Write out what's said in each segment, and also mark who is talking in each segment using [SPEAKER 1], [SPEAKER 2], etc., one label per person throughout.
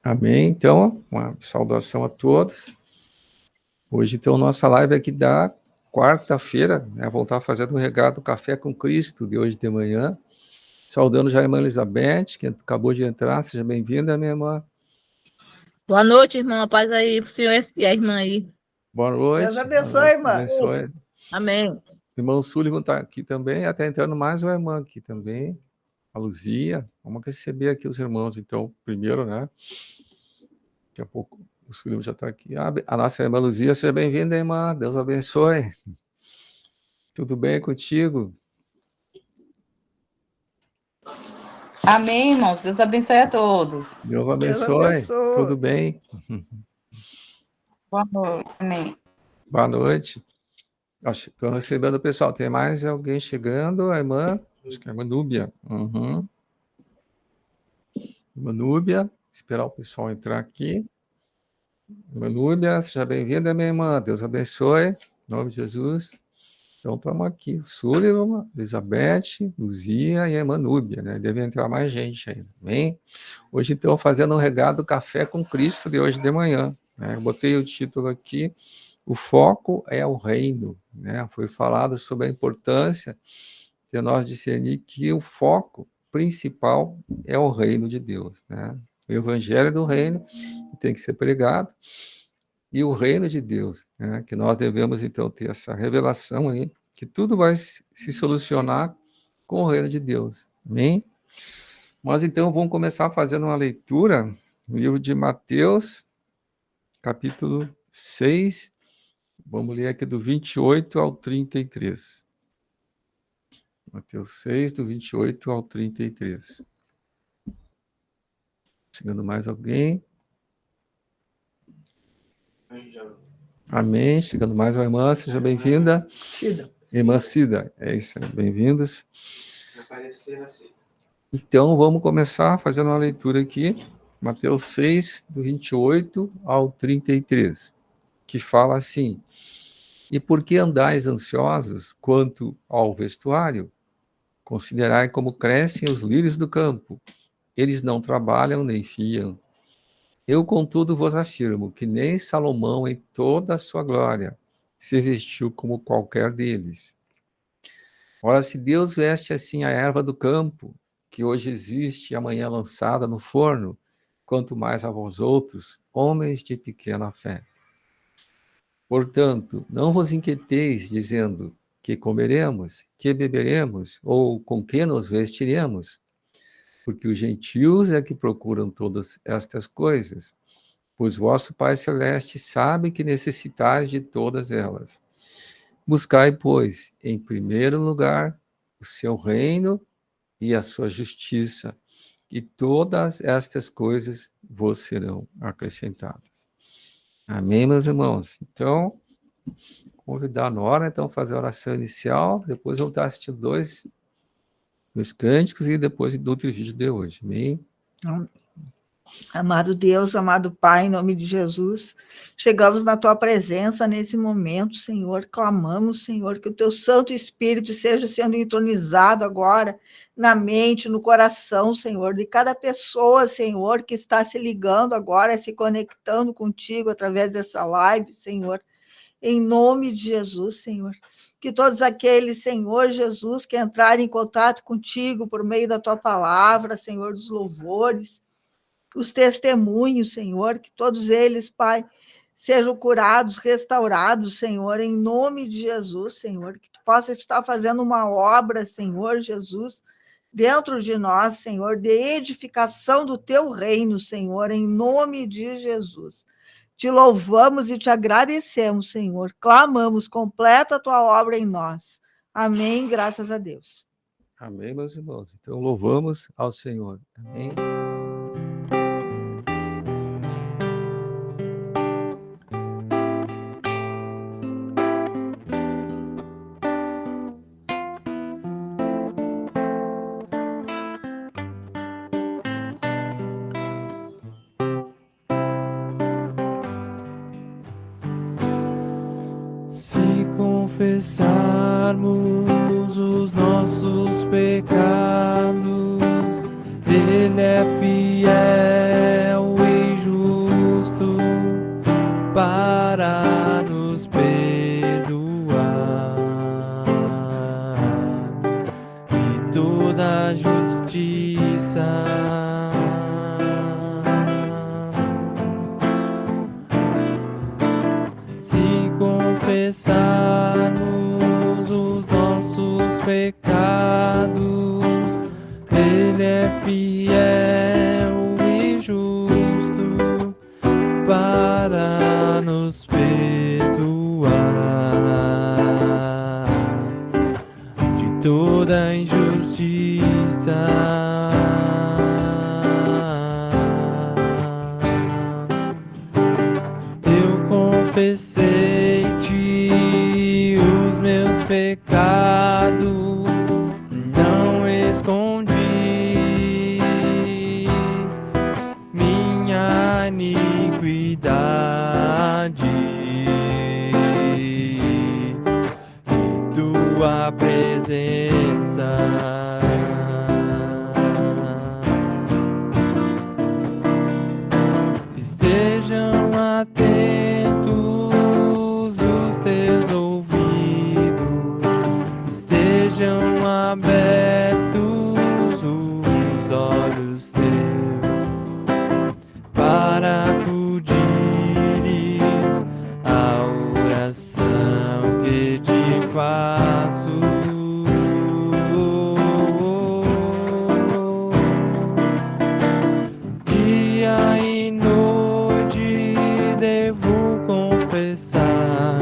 [SPEAKER 1] Amém. Então, uma saudação a todos. Hoje, então, nossa live aqui da quarta-feira, né? Voltar fazendo o regado Café com Cristo de hoje de manhã. Saudando já a irmã Elizabeth, que acabou de entrar. Seja bem-vinda, minha irmã.
[SPEAKER 2] Boa noite, irmã. Paz aí pro senhor e a irmã aí.
[SPEAKER 1] Boa noite.
[SPEAKER 3] Deus abençoe, irmã.
[SPEAKER 1] Abençoe.
[SPEAKER 2] Amém.
[SPEAKER 1] O irmão Sullivan está aqui também. Até entrando mais uma irmã aqui também. A Luzia. Vamos receber aqui os irmãos, então, primeiro, né? Daqui a pouco o Sullivan já está aqui. A nossa irmã Luzia, seja bem-vinda, irmã. Deus abençoe. Tudo bem contigo?
[SPEAKER 4] Amém, irmãos. Deus abençoe a todos.
[SPEAKER 1] Deus abençoe. Tudo bem?
[SPEAKER 4] Boa noite. Amém.
[SPEAKER 1] Boa noite. Estou recebendo o pessoal. Tem mais alguém chegando? A irmã? Acho que é a irmã Núbia. Uhum. Irmã Núbia. Esperar o pessoal entrar aqui. Irmã Núbia, seja bem-vinda, minha irmã. Deus abençoe. Em nome de Jesus. Então, estamos aqui. Sullivan, Elizabeth, Luzia e a irmã Núbia, né? Deve entrar mais gente aí, amém? Hoje, então, fazendo um regado Café com Cristo de hoje de manhã, né? Eu botei o título aqui, o foco é o reino, né? Foi falado sobre a importância de nós discernir que o foco principal é o reino de Deus, né? O evangelho do reino tem que ser pregado, e o reino de Deus, né? Que nós devemos, então, ter essa revelação aí, que tudo vai se solucionar com o reino de Deus. Amém? Mas, então, vamos começar fazendo uma leitura no livro de Mateus, capítulo 6, vamos ler aqui do 28 ao 33. Mateus 6, do 28 ao 33. Chegando mais alguém? Amém. Chegando mais uma irmã, seja bem-vinda.
[SPEAKER 3] Cida.
[SPEAKER 1] Irmã Cida, é isso aí, bem-vindos. Então, vamos começar fazendo uma leitura aqui, Mateus 6, do 28 ao 33, que fala assim: E por que andais ansiosos quanto ao vestuário? Considerai como crescem os lírios do campo. Eles não trabalham nem fiam. Eu, contudo, vos afirmo que nem Salomão, em toda a sua glória, se vestiu como qualquer deles. Ora, se Deus veste assim a erva do campo, que hoje existe e amanhã é lançada no forno, quanto mais a vós outros, homens de pequena fé. Portanto, não vos inquieteis, dizendo, que comeremos, que beberemos, ou com que nos vestiremos, porque os gentios é que procuram todas estas coisas, pois vosso Pai Celeste sabe que necessitais de todas elas. Buscai, pois, em primeiro lugar, o seu reino e a sua justiça, e todas estas coisas vos serão acrescentadas. Amém, meus irmãos? Então, convidar a Nora, então, a fazer a oração inicial, depois eu estar assistindo dois cânticos e depois do outro vídeo de hoje. Amém?
[SPEAKER 3] Amado Deus, amado Pai, em nome de Jesus, chegamos na Tua presença nesse momento, Senhor, clamamos, Senhor, que o Teu Santo Espírito seja sendo entronizado agora na mente, no coração, Senhor, de cada pessoa, Senhor, que está se ligando agora, se conectando contigo através dessa live, Senhor, em nome de Jesus, Senhor. Que todos aqueles, Senhor Jesus, que entrarem em contato contigo por meio da Tua palavra, Senhor, dos louvores, os testemunhos, Senhor, que todos eles, Pai, sejam curados, restaurados, Senhor, em nome de Jesus, Senhor, que Tu possa estar fazendo uma obra, Senhor Jesus, dentro de nós, Senhor, de edificação do Teu reino, Senhor, em nome de Jesus. Te louvamos e te agradecemos, Senhor, clamamos, completa a Tua obra em nós. Amém, graças a Deus.
[SPEAKER 1] Amém, meus irmãos. Então, louvamos ao Senhor. Amém.
[SPEAKER 5] Confessarmos os nossos pecados, Ele é fiel e para nos perdoar de toda justiça. Se confessarmos os nossos pecados, Ele é fiel e justo para nos perdoar de toda injustiça. Eu confessei-te os meus pecados, não escondi minha iniquidade, e tua presença estejam atentos os teus ouvidos, estejam abertos os olhos teus, para acudires à oração que te faço. Dia e noite devo confessar,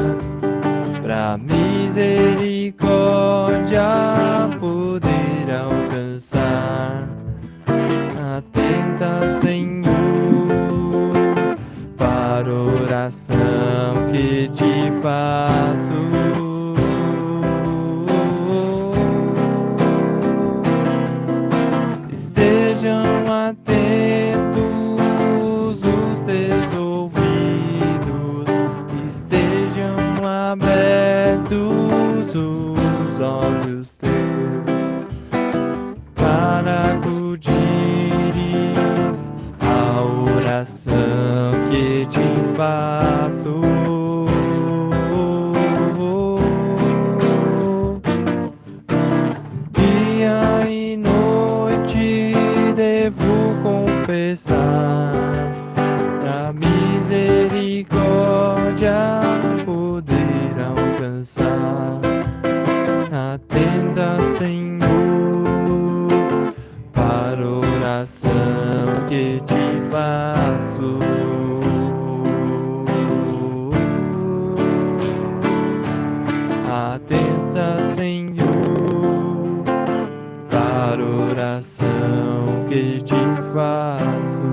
[SPEAKER 5] pra misericórdia poder alcançar. Atenta, Senhor, para a oração que te faço. Estejam atentos os teus ouvidos, estejam abertos os olhos teus, para acudires à oração que te faço. Dia e noite devo confessar, pra misericórdia poder alcançar. Atenda, Senhor, para a oração que te faço. Atenta, Senhor, para a oração que te faço.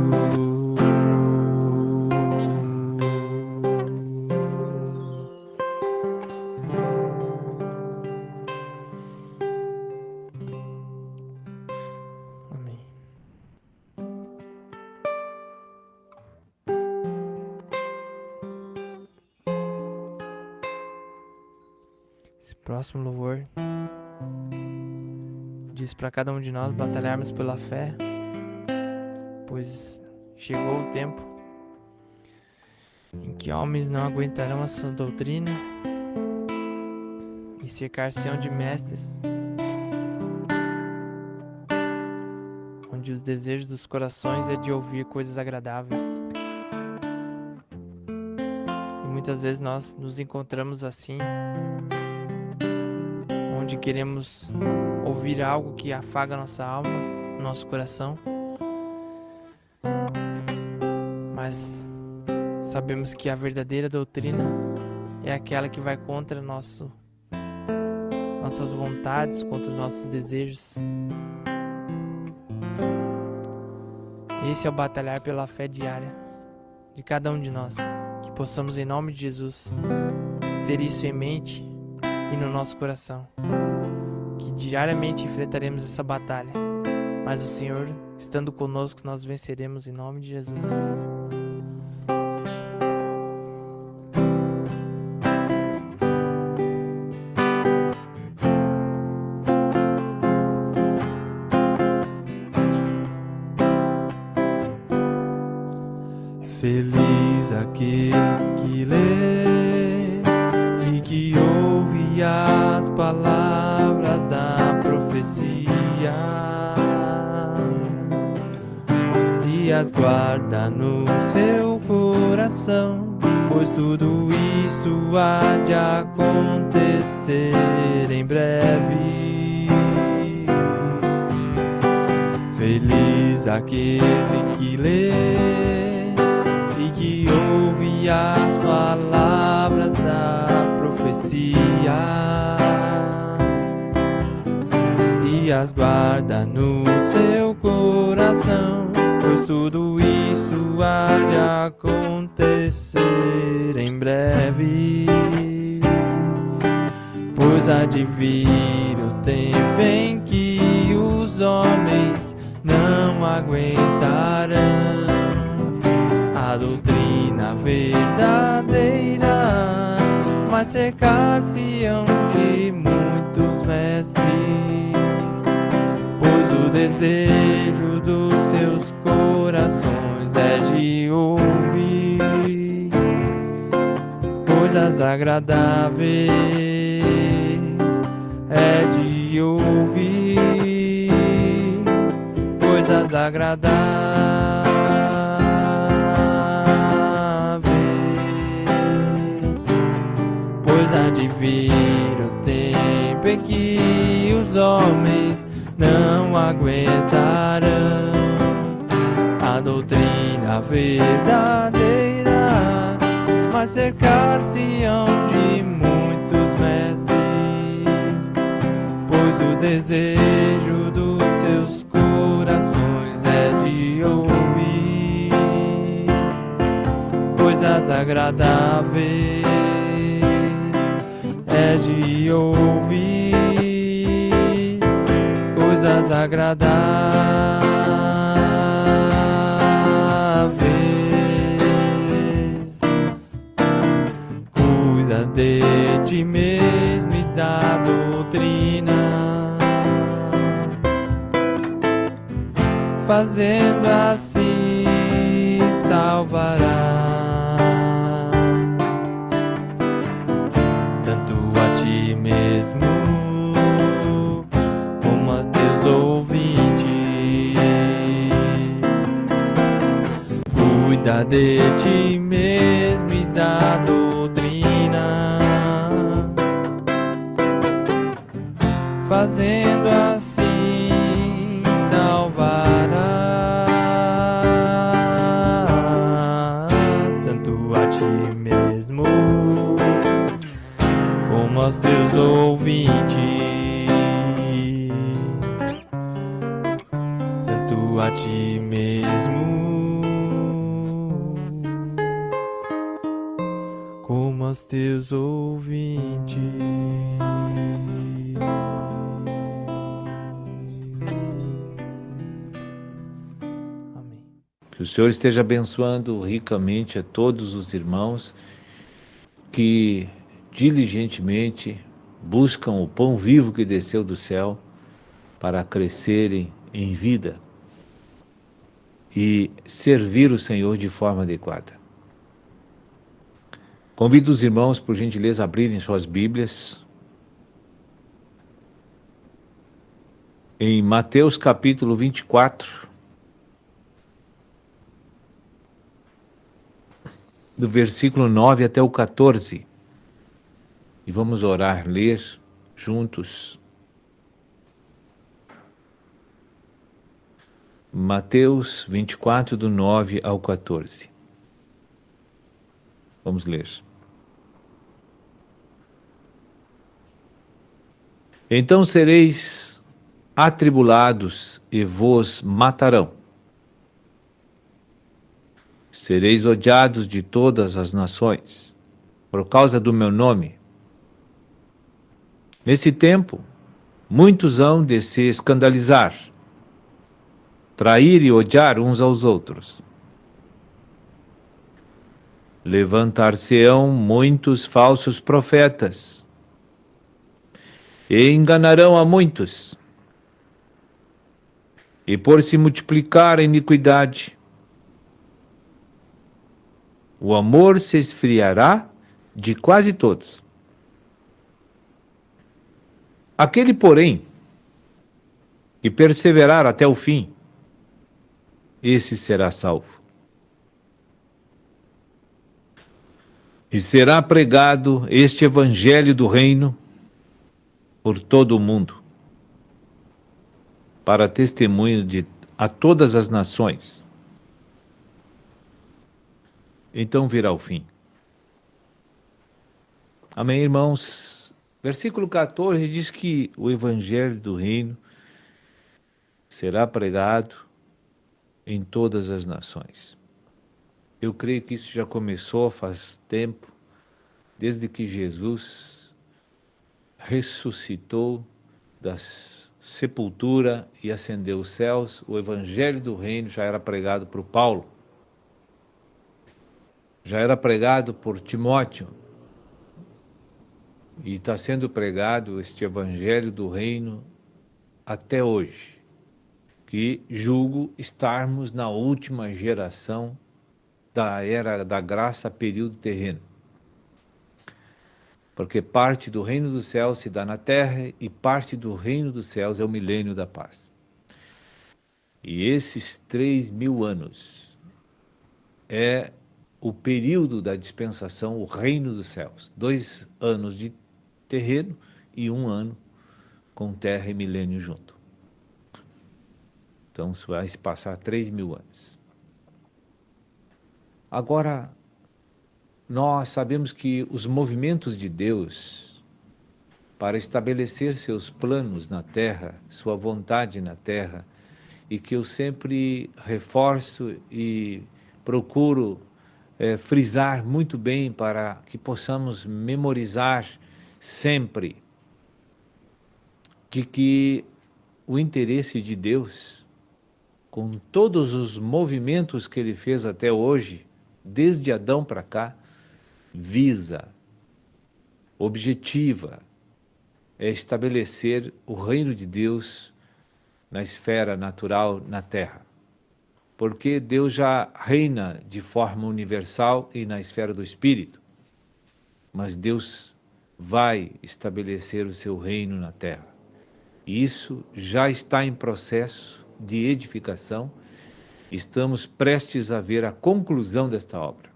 [SPEAKER 5] Amém. Esse próximo louvor diz para cada um de nós batalharmos pela fé, pois chegou o tempo em que homens não aguentarão a sua doutrina e cercar-se-ão de mestres, onde os desejos dos corações é de ouvir coisas agradáveis. E muitas vezes nós nos encontramos assim, onde queremos ouvir algo que afaga nossa alma, nosso coração, mas sabemos que a verdadeira doutrina é aquela que vai contra nossas vontades, contra os nossos desejos. Esse é o batalhar pela fé diária de cada um de nós, que possamos em nome de Jesus ter isso em mente e no nosso coração, que diariamente enfrentaremos essa batalha, mas o Senhor estando conosco nós venceremos em nome de Jesus. Feliz aquele que palavras da profecia e as guarda no seu coração, pois tudo isso há de acontecer em breve. Feliz aquele que lê e que ouve as palavras da profecia e as guarda no seu coração, pois tudo isso há de acontecer em breve. Pois há de vir o tempo em que os homens não aguentarão a doutrina verdadeira, mas cercar-se-ão de muitos mestres, pois o desejo dos seus corações é de ouvir coisas agradáveis, é de ouvir coisas agradáveis. Pois há de vir o tempo em que os homens não aguentarão a doutrina verdadeira, mas cercar-se-ão de muitos mestres, pois o desejo dos seus corações é de ouvir coisas agradáveis, é de ouvir coisas agradáveis. Cuida de ti mesmo e da doutrina, fazendo assim salvará tanto a ti mesmo como a teus ouvintes. Cuida de ti mesmo e da doutrina, fazendo assim salvarás tanto a ti mesmo como aos teus ouvintes, tanto a ti mesmo como aos teus ouvintes.
[SPEAKER 6] Que o Senhor esteja abençoando ricamente a todos os irmãos que diligentemente buscam o pão vivo que desceu do céu para crescerem em vida e servir o Senhor de forma adequada. Convido os irmãos, por gentileza, a abrirem suas Bíblias em Mateus capítulo 24, do versículo 9 até o 14, e vamos orar, ler juntos. Mateus 24, do 9 ao 14. Vamos ler. Então sereis atribulados e vos matarão. Sereis odiados de todas as nações, por causa do meu nome. Nesse tempo, muitos hão de se escandalizar, trair e odiar uns aos outros. Levantar-se-ão muitos falsos profetas, e enganarão a muitos. E por se multiplicar a iniquidade, o amor se esfriará de quase todos. Aquele, porém, que perseverar até o fim, esse será salvo. E será pregado este evangelho do reino por todo o mundo, para testemunho a todas as nações. Então virá o fim. Amém, irmãos? Versículo 14 diz que o evangelho do reino será pregado em todas as nações. Eu creio que isso já começou faz tempo, desde que Jesus ressuscitou da sepultura e ascendeu os céus. O evangelho do reino já era pregado por Paulo, já era pregado por Timóteo, e está sendo pregado este evangelho do reino até hoje, que julgo estarmos na última geração da era da graça, período terreno. Porque parte do reino dos céus se dá na terra e parte do reino dos céus é o milênio da paz. E esses 3.000 anos é o período da dispensação, o reino dos céus. 2 anos de terreno e 1 ano com terra e milênio junto. Então vai se passar 3.000 anos. Agora, nós sabemos que os movimentos de Deus para estabelecer seus planos na terra, sua vontade na terra, e que eu sempre reforço e procuro frisar muito bem para que possamos memorizar sempre de que o interesse de Deus, com todos os movimentos que Ele fez até hoje, desde Adão para cá, visa, objetiva, é estabelecer o reino de Deus na esfera natural, na terra. Porque Deus já reina de forma universal e na esfera do Espírito, mas Deus vai estabelecer o seu reino na terra. E isso já está em processo de edificação. Estamos prestes a ver a conclusão desta obra.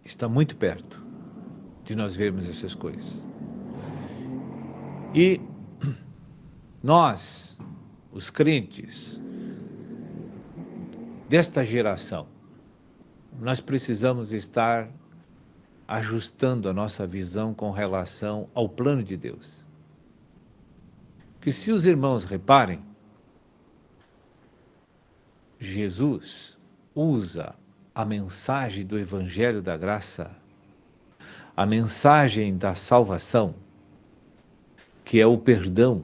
[SPEAKER 6] Está muito perto de nós vermos essas coisas. E nós, os crentes desta geração, nós precisamos estar ajustando a nossa visão com relação ao plano de Deus. Que se os irmãos reparem, Jesus usa a mensagem do Evangelho da Graça, a mensagem da salvação, que é o perdão,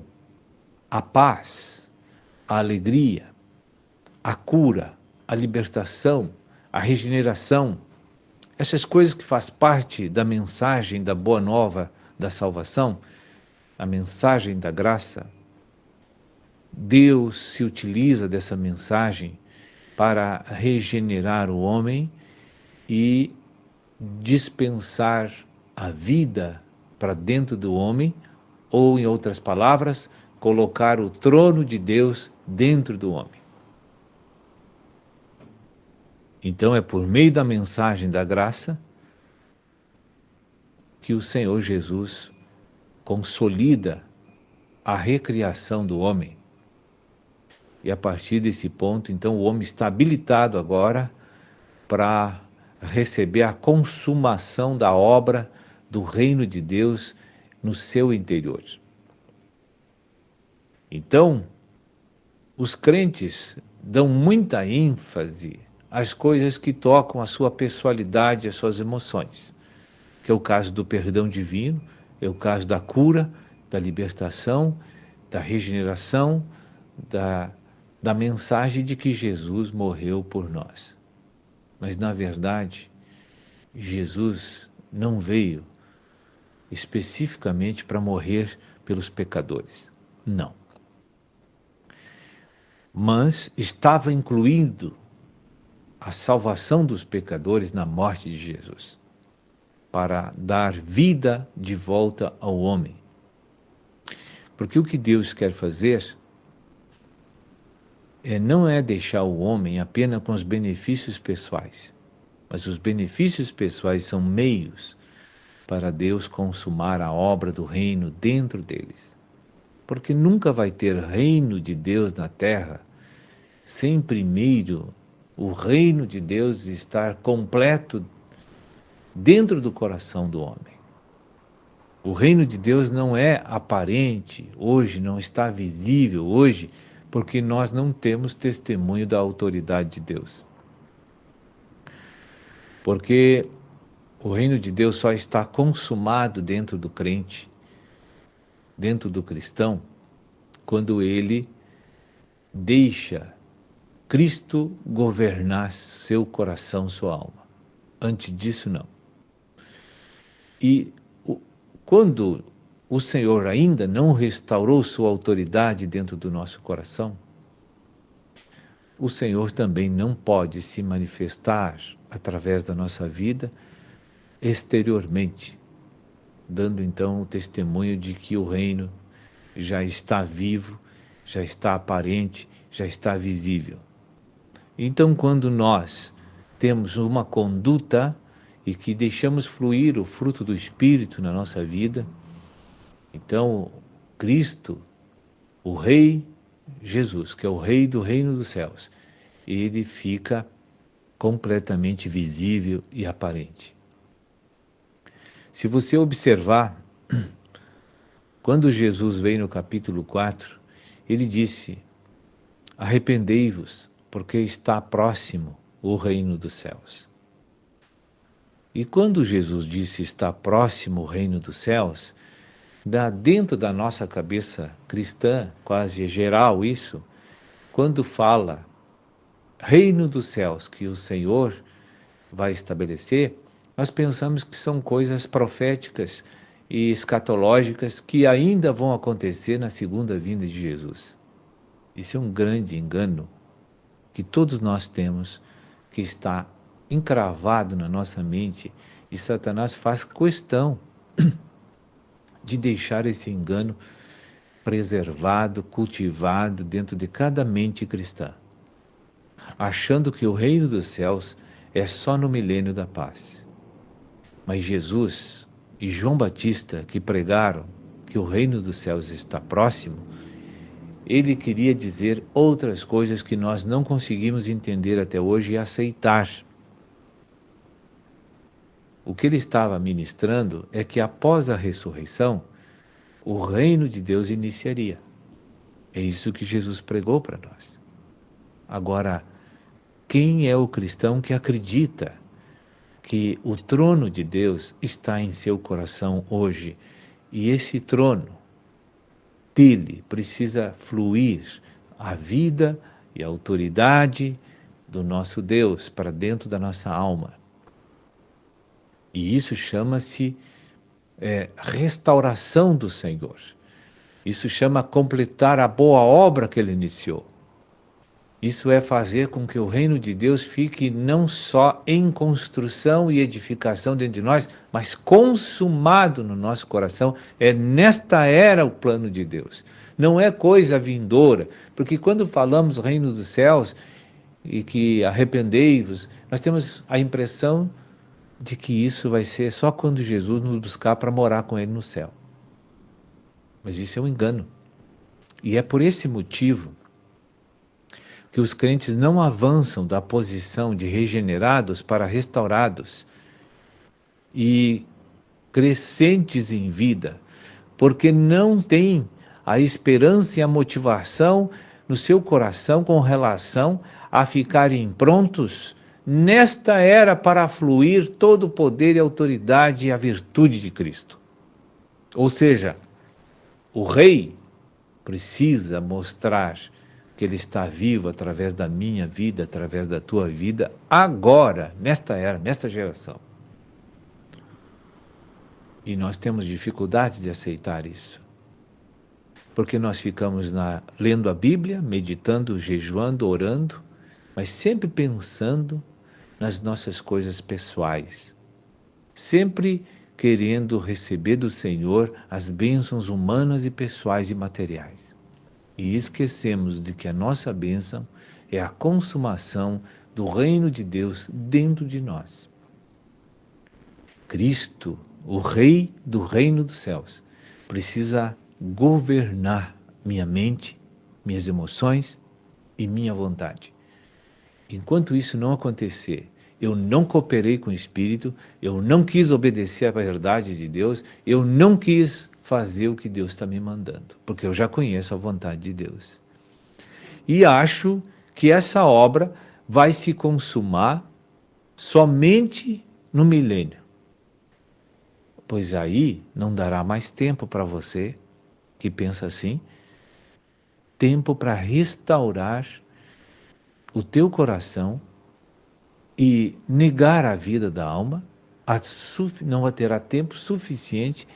[SPEAKER 6] a paz, a alegria, a cura, a libertação, a regeneração, essas coisas que faz parte da mensagem da boa nova da salvação, a mensagem da graça. Deus se utiliza dessa mensagem para regenerar o homem e dispensar a vida para dentro do homem, ou, em outras palavras, colocar o trono de Deus dentro do homem. Então é por meio da mensagem da graça que o Senhor Jesus consolida a recriação do homem. E a partir desse ponto, então, o homem está habilitado agora para receber a consumação da obra do reino de Deus no seu interior. Então, os crentes dão muita ênfase às coisas que tocam a sua pessoalidade, as suas emoções, que é o caso do perdão divino, é o caso da cura, da libertação, da regeneração, da mensagem de que Jesus morreu por nós. Mas, na verdade, Jesus não veio especificamente para morrer pelos pecadores. Não. Mas estava incluindo a salvação dos pecadores na morte de Jesus, para dar vida de volta ao homem. Porque o que Deus quer fazer não é deixar o homem apenas com os benefícios pessoais, mas os benefícios pessoais são meios para Deus consumar a obra do reino dentro deles. Porque nunca vai ter reino de Deus na terra sem primeiro o reino de Deus estar completo dentro do coração do homem. O reino de Deus não é aparente hoje, não está visível hoje, porque nós não temos testemunho da autoridade de Deus. Porque o reino de Deus só está consumado dentro do crente, dentro do cristão, quando ele deixa Cristo governar seu coração, sua alma. Antes disso, não. E quando o Senhor ainda não restaurou sua autoridade dentro do nosso coração, o Senhor também não pode se manifestar através da nossa vida exteriormente, dando então o testemunho de que o reino já está vivo, já está aparente, já está visível. Então, quando nós temos uma conduta e que deixamos fluir o fruto do Espírito na nossa vida, então Cristo, o Rei Jesus, que é o Rei do Reino dos Céus, ele fica completamente visível e aparente. Se você observar, quando Jesus veio no capítulo 4, ele disse: arrependei-vos, porque está próximo o reino dos céus. E quando Jesus disse está próximo o reino dos céus, dentro da nossa cabeça cristã, quase geral isso, quando fala reino dos céus que o Senhor vai estabelecer, nós pensamos que são coisas proféticas e escatológicas que ainda vão acontecer na segunda vinda de Jesus. Isso é um grande engano que todos nós temos, que está encravado na nossa mente, e Satanás faz questão de deixar esse engano preservado, cultivado dentro de cada mente cristã, achando que o reino dos céus é só no milênio da paz. Mas Jesus e João Batista, que pregaram que o reino dos céus está próximo, ele queria dizer outras coisas que nós não conseguimos entender até hoje e aceitar. O que ele estava ministrando é que após a ressurreição, o reino de Deus iniciaria. É isso que Jesus pregou para nós. Agora, quem é o cristão que acredita que o trono de Deus está em seu coração hoje, e esse trono dele precisa fluir a vida e a autoridade do nosso Deus para dentro da nossa alma. E isso chama-se restauração do Senhor. Isso chama completar a boa obra que ele iniciou. Isso é fazer com que o reino de Deus fique não só em construção e edificação dentro de nós, mas consumado no nosso coração. É nesta era o plano de Deus. Não é coisa vindoura, porque quando falamos reino dos céus e que arrependei-vos, nós temos a impressão de que isso vai ser só quando Jesus nos buscar para morar com ele no céu. Mas isso é um engano. E é por esse motivo que os crentes não avançam da posição de regenerados para restaurados e crescentes em vida, porque não têm a esperança e a motivação no seu coração com relação a ficarem prontos nesta era para fluir todo o poder e autoridade e a virtude de Cristo. Ou seja, o rei precisa mostrar que ele está vivo através da minha vida, através da tua vida, agora, nesta era, nesta geração. E nós temos dificuldade de aceitar isso. Porque nós ficamos lendo a Bíblia, meditando, jejuando, orando, mas sempre pensando nas nossas coisas pessoais. Sempre querendo receber do Senhor as bênçãos humanas e pessoais e materiais. E esquecemos de que a nossa bênção é a consumação do reino de Deus dentro de nós. Cristo, o Rei do reino dos céus, precisa governar minha mente, minhas emoções e minha vontade. Enquanto isso não acontecer, eu não cooperei com o Espírito, eu não quis obedecer à verdade de Deus, eu não quis fazer o que Deus está me mandando, porque eu já conheço a vontade de Deus. E acho que essa obra vai se consumar somente no milênio. Pois aí não dará mais tempo para você, que pensa assim, tempo para restaurar o teu coração e negar a vida da alma, não terá tempo suficiente,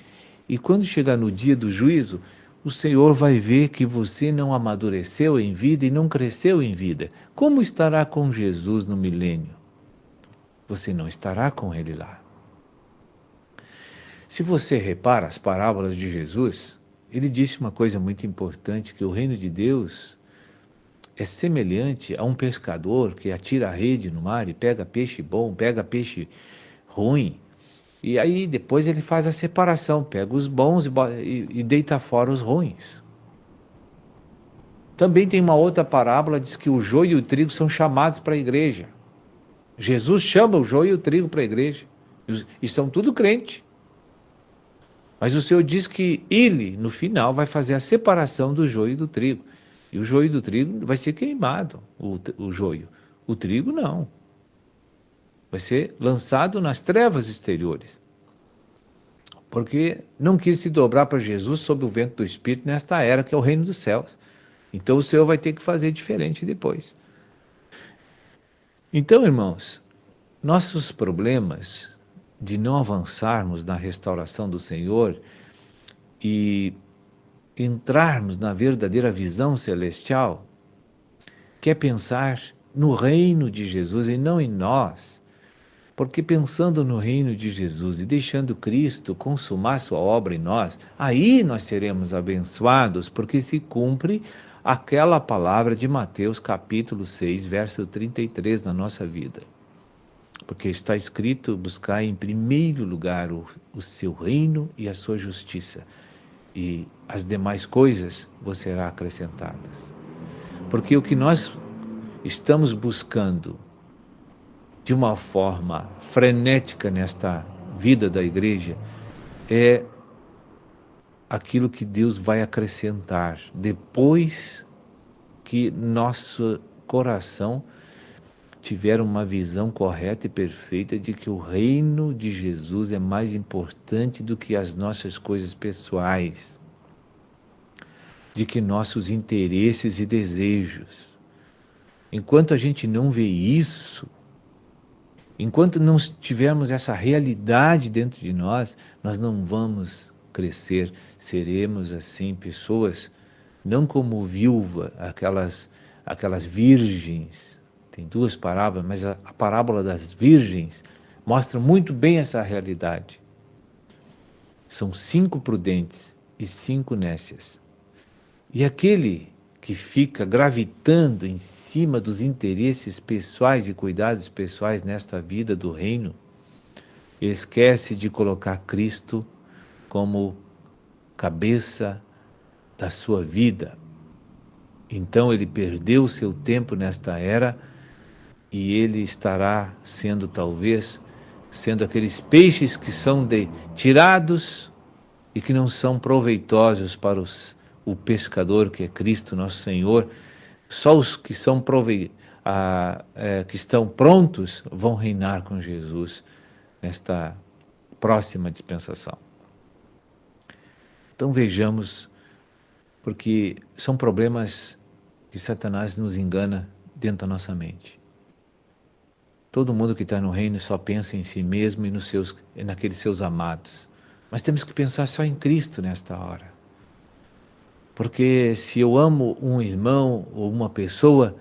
[SPEAKER 6] e quando chegar no dia do juízo, o Senhor vai ver que você não amadureceu em vida e não cresceu em vida. Como estará com Jesus no milênio? Você não estará com Ele lá. Se você repara as parábolas de Jesus, Ele disse uma coisa muito importante, que o reino de Deus é semelhante a um pescador que atira a rede no mar e pega peixe bom, pega peixe ruim, e aí depois ele faz a separação, pega os bons e deita fora os ruins. Também tem uma outra parábola, diz que o joio e o trigo são chamados para a igreja. Jesus chama o joio e o trigo para a igreja, e são tudo crente. Mas o Senhor diz que Ele, no final, vai fazer a separação do joio e do trigo. E o joio do trigo vai ser queimado, o joio. O trigo não. Vai ser lançado nas trevas exteriores. Porque não quis se dobrar para Jesus sob o vento do Espírito nesta era que é o reino dos céus. Então o Senhor vai ter que fazer diferente depois. Então, irmãos, nossos problemas de não avançarmos na restauração do Senhor e entrarmos na verdadeira visão celestial, que é pensar no reino de Jesus e não em nós, porque pensando no reino de Jesus e deixando Cristo consumar sua obra em nós, aí nós seremos abençoados, porque se cumpre aquela palavra de Mateus capítulo 6, verso 33 na nossa vida. Porque está escrito: buscar em primeiro lugar o seu reino e a sua justiça, e as demais coisas vos serão acrescentadas. Porque o que nós estamos buscando de uma forma frenética nesta vida da igreja é aquilo que Deus vai acrescentar depois que nosso coração tiver uma visão correta e perfeita de que o reino de Jesus é mais importante do que as nossas coisas pessoais, de que nossos interesses e desejos. Enquanto a gente não vê isso, enquanto não tivermos essa realidade dentro de nós, nós não vamos crescer. Seremos assim pessoas, não como viúva, aquelas virgens. Tem duas parábolas, mas a parábola das virgens mostra muito bem essa realidade. São 5 prudentes e 5 nécias. E aquele que fica gravitando em cima dos interesses pessoais e cuidados pessoais nesta vida do reino, esquece de colocar Cristo como cabeça da sua vida. Então ele perdeu o seu tempo nesta era, e ele estará sendo aqueles peixes que são tirados e que não são proveitosos para o pescador, que é Cristo nosso Senhor. Só os que que estão prontos vão reinar com Jesus nesta próxima dispensação. Então vejamos, porque são problemas que Satanás nos engana dentro da nossa mente. Todo mundo que está no reino só pensa em si mesmo e naqueles seus amados. Mas temos que pensar só em Cristo nesta hora. Porque se eu amo um irmão ou uma pessoa,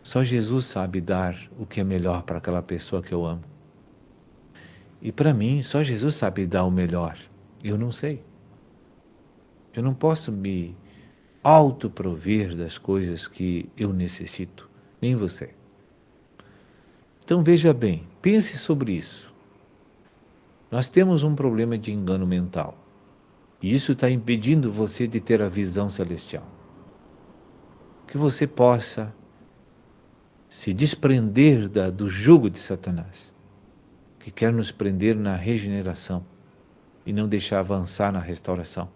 [SPEAKER 6] só Jesus sabe dar o que é melhor para aquela pessoa que eu amo. E para mim, só Jesus sabe dar o melhor. Eu não sei. Eu não posso me autoprover das coisas que eu necessito, nem você. Então veja bem, pense sobre isso. Nós temos um problema de engano mental. E isso está impedindo você de ter a visão celestial. Que você possa se desprender do jugo de Satanás, que quer nos prender na regeneração e não deixar avançar na restauração.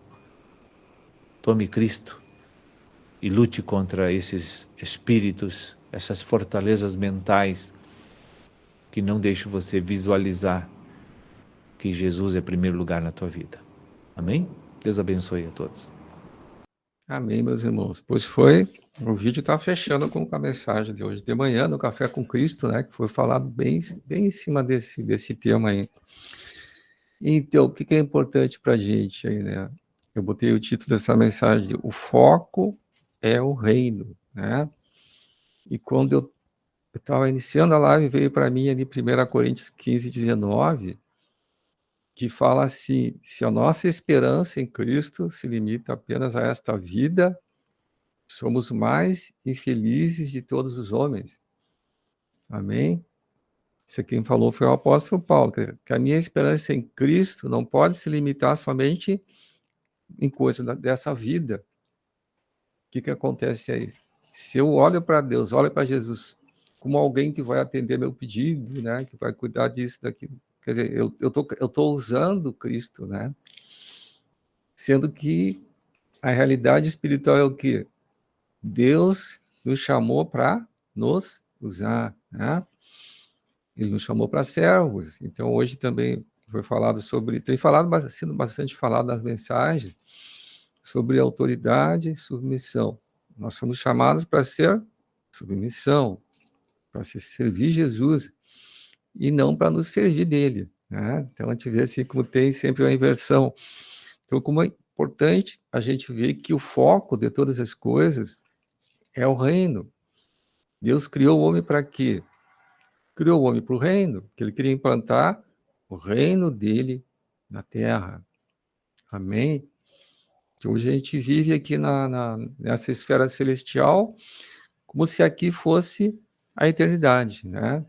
[SPEAKER 6] Tome Cristo e lute contra esses espíritos, essas fortalezas mentais que não deixam você visualizar que Jesus é primeiro lugar na tua vida. Amém? Deus abençoe a todos.
[SPEAKER 1] Amém, meus irmãos. Pois foi, o vídeo está fechando com a mensagem de hoje de manhã, no Café com Cristo, né? Que foi falado bem em cima desse tema aí. Então, o que é importante para a gente aí, né? Eu botei o título dessa mensagem, o foco é o reino, né? E quando eu estava iniciando a live, veio para mim ali 1 Coríntios 15, 19, que fala assim, se a nossa esperança em Cristo se limita apenas a esta vida, somos mais infelizes de todos os homens. Amém? Isso quem falou foi o apóstolo Paulo, que a minha esperança em Cristo não pode se limitar somente em coisas dessa vida. O que acontece aí? Se eu olho para Deus, olho para Jesus, como alguém que vai atender meu pedido, né, que vai cuidar disso, daquilo, quer dizer, eu tô usando Cristo, né? Sendo que a realidade espiritual é o quê? Deus nos chamou para nos usar, né? Ele nos chamou para servos. Então, hoje também foi falado sobre, tem sido bastante falado nas mensagens, sobre autoridade e submissão. Nós somos chamados para ser submissão, para se servir Jesus, e não para nos servir dele, né? Então, a gente vê assim como tem sempre uma inversão. Então, como é importante a gente ver que o foco de todas as coisas é o reino. Deus criou o homem para quê? Criou o homem para o reino, que ele queria implantar o reino dele na terra. Amém? Hoje a gente vive aqui nessa esfera celestial como se aqui fosse a eternidade, né?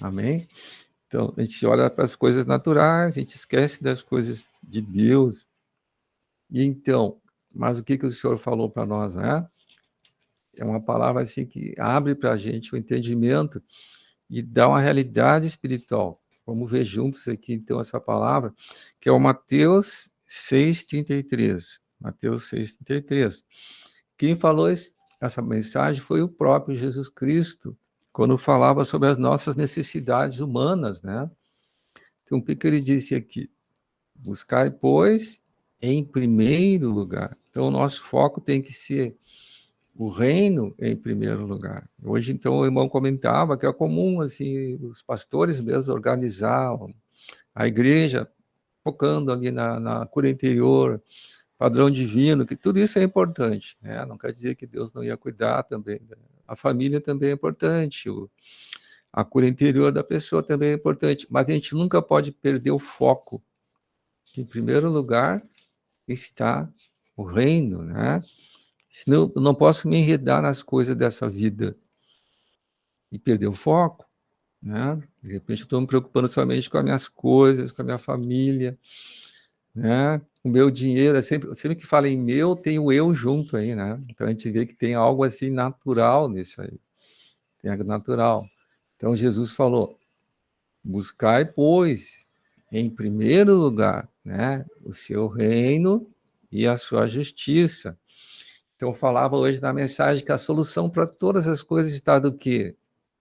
[SPEAKER 1] Amém? Então, a gente olha para as coisas naturais, a gente esquece das coisas de Deus. E então, mas o que o Senhor falou para nós, né? É uma palavra assim que abre para a gente o entendimento e dá uma realidade espiritual. Vamos ver juntos aqui, então, essa palavra, que é o Mateus 6,33. Mateus 6,33. Quem falou essa mensagem foi o próprio Jesus Cristo, quando falava sobre as nossas necessidades humanas, né? Então, o que ele disse aqui? Buscai, pois, em primeiro lugar. Então, o nosso foco tem que ser o reino em primeiro lugar. Hoje, então, o irmão comentava que é comum, assim, os pastores mesmo organizavam a igreja, focando ali na cura interior, padrão divino, que tudo isso é importante, né? Não quer dizer que Deus não ia cuidar também. Né? A família também é importante, a cura interior da pessoa também é importante, mas a gente nunca pode perder o foco, que em primeiro lugar está o reino, né? Senão eu não posso me enredar nas coisas dessa vida e perder o foco, né? De repente eu estou me preocupando somente com as minhas coisas, com a minha família, né? O meu dinheiro, sempre que fala em meu, tem o eu junto aí, né? Então a gente vê que tem algo assim natural nisso aí, tem algo natural. Então Jesus falou, buscai, pois, em primeiro lugar, né, o seu reino e a sua justiça. Então, eu falava hoje na mensagem que a solução para todas as coisas está do quê?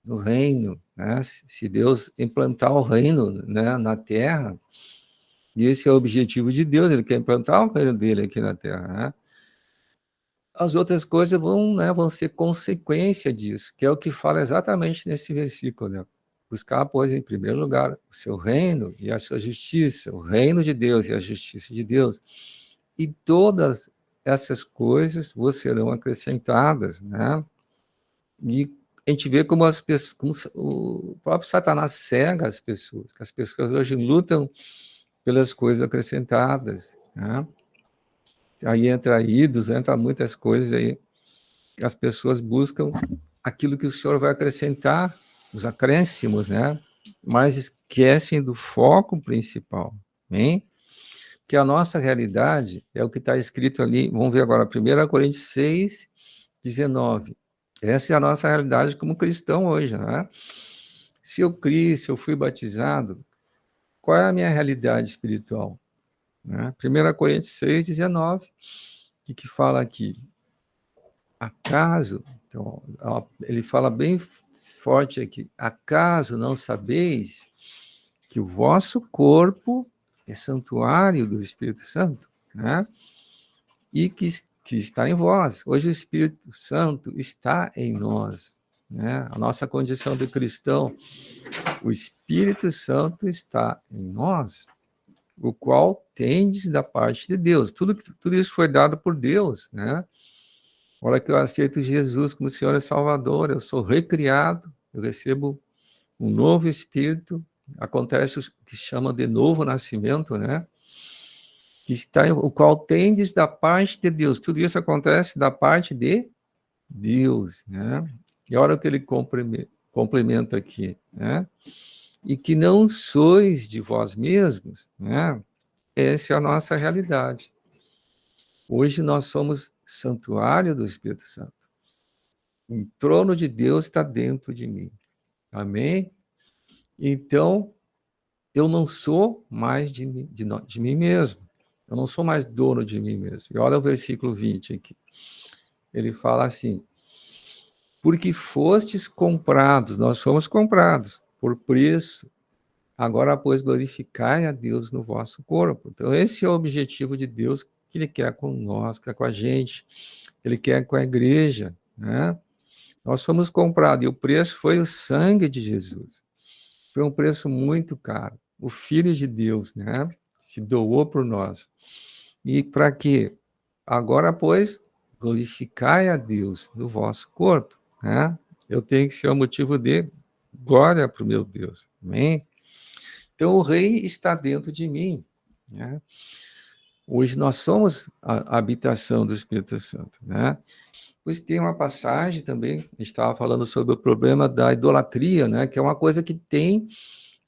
[SPEAKER 1] No reino, né? Se Deus implantar o reino, né, na terra, e esse é o objetivo de Deus, ele quer implantar o reino dele aqui na terra, né? As outras coisas vão, né, vão ser consequência disso, que é o que fala exatamente nesse versículo, né? Buscar, pois, em primeiro lugar, o seu reino e a sua justiça, o reino de Deus e a justiça de Deus, e todas essas coisas vos serão acrescentadas, né? E a gente vê como as pessoas, como o próprio Satanás cega as pessoas, que as pessoas hoje lutam pelas coisas acrescentadas, né? Aí entra ídolos, entra muitas coisas aí, as pessoas buscam aquilo que o Senhor vai acrescentar, os acréscimos, né? Mas esquecem do foco principal, hein? Que a nossa realidade é o que está escrito ali, vamos ver agora, 1 Coríntios 6, 19. Essa é a nossa realidade como cristão hoje, né? Se eu criei, se eu fui batizado, qual é a minha realidade espiritual? Né? 1 Coríntios 6, 19, que fala aqui? Acaso, então, ele fala bem forte aqui, acaso não sabeis que o vosso corpo é santuário do Espírito Santo, né? E que está em vós. Hoje o Espírito Santo está em nós, né? A nossa condição de cristão, o Espírito Santo está em nós, o qual tendes da parte de Deus. Tudo isso foi dado por Deus, né? A hora que eu aceito Jesus como Senhor e Salvador, eu sou recriado, eu recebo um novo Espírito, acontece o que chama de novo nascimento, né? Que está, o qual tendes da parte de Deus. Tudo isso acontece da parte de Deus, né? E olha o que ele complementa aqui, né? E que não sois de vós mesmos, né? Essa é a nossa realidade. Hoje nós somos santuário do Espírito Santo. O trono de Deus está dentro de mim. Amém? Então, eu não sou mais de mim mesmo. Eu não sou mais dono de mim mesmo. E olha o versículo 20 aqui. Ele fala assim, porque fostes comprados, nós fomos comprados por preço, agora, pois, glorificai a Deus no vosso corpo. Então, esse é o objetivo de Deus que Ele quer com nós, quer com a gente, Ele quer com a igreja, né? Nós fomos comprados, e o preço foi o sangue de Jesus. Foi um preço muito caro. O Filho de Deus, né? Se doou por nós. E para quê? Agora, pois, glorificai a Deus no vosso corpo, né? Eu tenho que ser o motivo de glória para o meu Deus. Amém? Então, o Rei está dentro de mim, né? Hoje nós somos a habitação do Espírito Santo, né? Pois tem uma passagem também, a gente estava falando sobre o problema da idolatria, né? Que é uma coisa que tem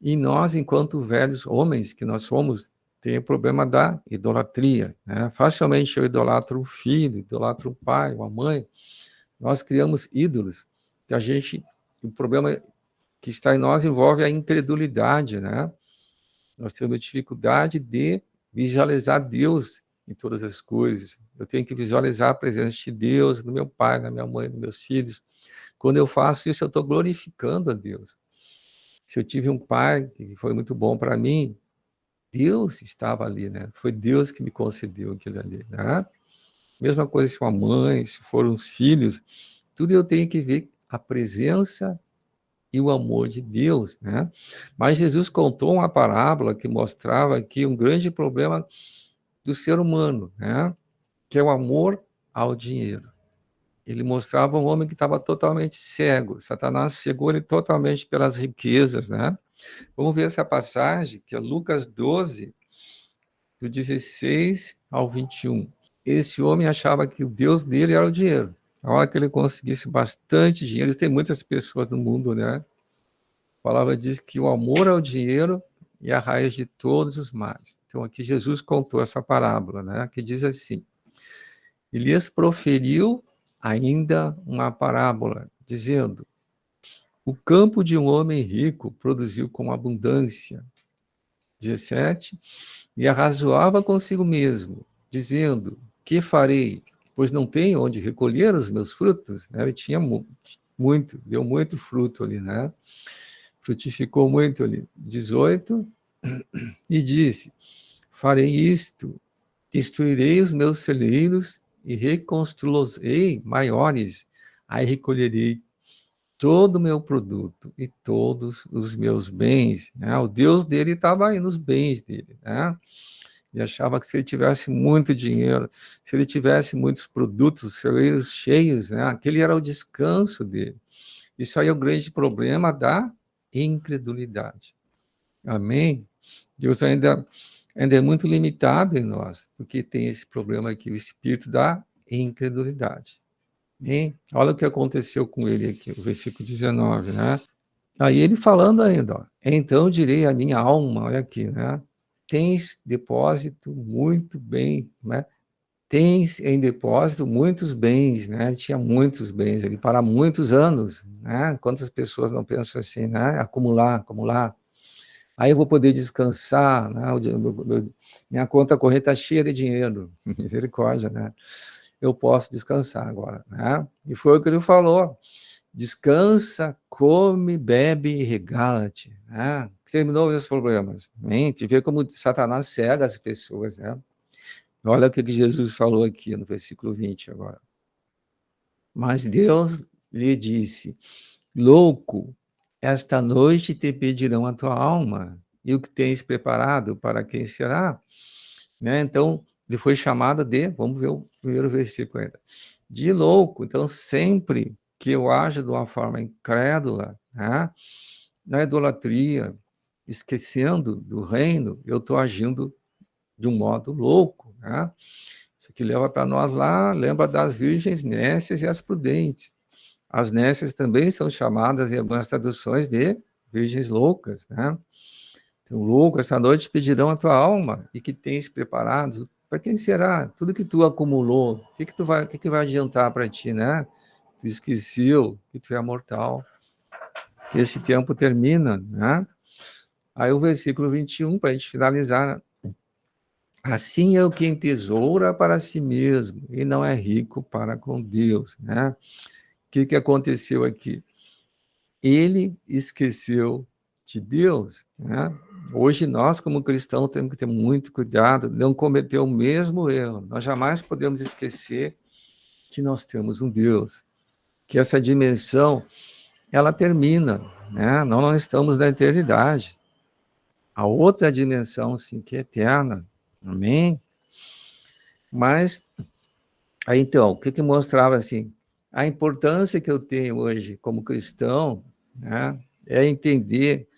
[SPEAKER 1] em nós, enquanto velhos homens que nós somos, tem o problema da idolatria, né? Facilmente eu idolatro um filho, idolatro um pai, uma mãe. Nós criamos ídolos, que o problema que está em nós envolve a incredulidade, né? Nós temos dificuldade de visualizar Deus em todas as coisas. Eu tenho que visualizar a presença de Deus no meu pai, na minha mãe, nos meus filhos. Quando eu faço isso, eu estou glorificando a Deus. Se eu tive um pai que foi muito bom para mim, Deus estava ali, né? Foi Deus que me concedeu aquilo ali, né? Mesma coisa se uma mãe, se foram os filhos, tudo eu tenho que ver a presença e o amor de Deus, né? Mas Jesus contou uma parábola que mostrava aqui um grande problema do ser humano, né? Que é o amor ao dinheiro. Ele mostrava um homem que estava totalmente cego. Satanás cegou ele totalmente pelas riquezas, né? Vamos ver essa passagem, que é Lucas 12, do 16 ao 21. Esse homem achava que o Deus dele era o dinheiro. A hora que ele conseguisse bastante dinheiro, tem muitas pessoas no mundo, né? A palavra diz que o amor ao dinheiro é a raiz de todos os males. Então, aqui Jesus contou essa parábola, né? Que diz assim, Elias proferiu ainda uma parábola, dizendo, o campo de um homem rico produziu com abundância. 17, e arrazoava consigo mesmo, dizendo, que farei? Pois não tenho onde recolher os meus frutos. Ele tinha muito, deu muito fruto ali, né? Frutificou muito ali. 18, e disse, farei isto, destruirei os meus celeiros e reconstruí-los-ei maiores, aí recolherei todo o meu produto e todos os meus bens, né? O Deus dele estava aí nos bens dele, né? E achava que se ele tivesse muito dinheiro, se ele tivesse muitos produtos, celeiros cheios, né? Aquele era o descanso dele. Isso aí é o grande problema da incredulidade. Amém? Deus ainda é muito limitado em nós, porque tem esse problema aqui, o espírito da incredulidade. Amém? Olha o que aconteceu com ele aqui, o versículo 19, né? Aí ele falando ainda, ó, então direi à minha alma, olha aqui, né? Tens depósito muito bem, né? Tens em depósito muitos bens, né? Ele tinha muitos bens ali para muitos anos, né? Quantas pessoas não pensam assim, né? Acumular, acumular. Aí eu vou poder descansar, né? Minha conta corrente está cheia de dinheiro, misericórdia, né? Eu posso descansar agora, né? E foi o que ele falou. Descansa, come, bebe e regala-te, né? Terminou os problemas. Amém? Tu vê como Satanás cega as pessoas, né? Olha o que Jesus falou aqui no versículo 20 agora. Mas Deus lhe disse, louco, esta noite te pedirão a tua alma, e o que tens preparado para quem será? Né? Então, ele foi chamado de, vamos ver o primeiro versículo ainda, de louco. Então, sempre que eu ajo de uma forma incrédula, né? Na idolatria, esquecendo do reino, eu estou agindo de um modo louco, né? Isso aqui leva para nós lá, lembra das virgens nécias e as prudentes. As nécias também são chamadas em algumas traduções de virgens loucas, né? Então, louco, essa noite pedirão a tua alma e que tens preparado. Para quem será? Tudo que tu acumulou, o que que vai adiantar para ti, né? Tu esqueceu que tu é mortal, que esse tempo termina, né? Aí o versículo 21, para a gente finalizar, assim é o que entesoura para si mesmo e não é rico para com Deus, né? O que aconteceu aqui? Ele esqueceu de Deus, né? Hoje nós, como cristãos, temos que ter muito cuidado, não cometer o mesmo erro. Nós jamais podemos esquecer que nós temos um Deus, que essa dimensão, ela termina, né? Nós não estamos na eternidade. A outra dimensão, sim, que é eterna. Amém? Mas, aí então, o que mostrava, assim, a importância que eu tenho hoje como cristão, né, é entender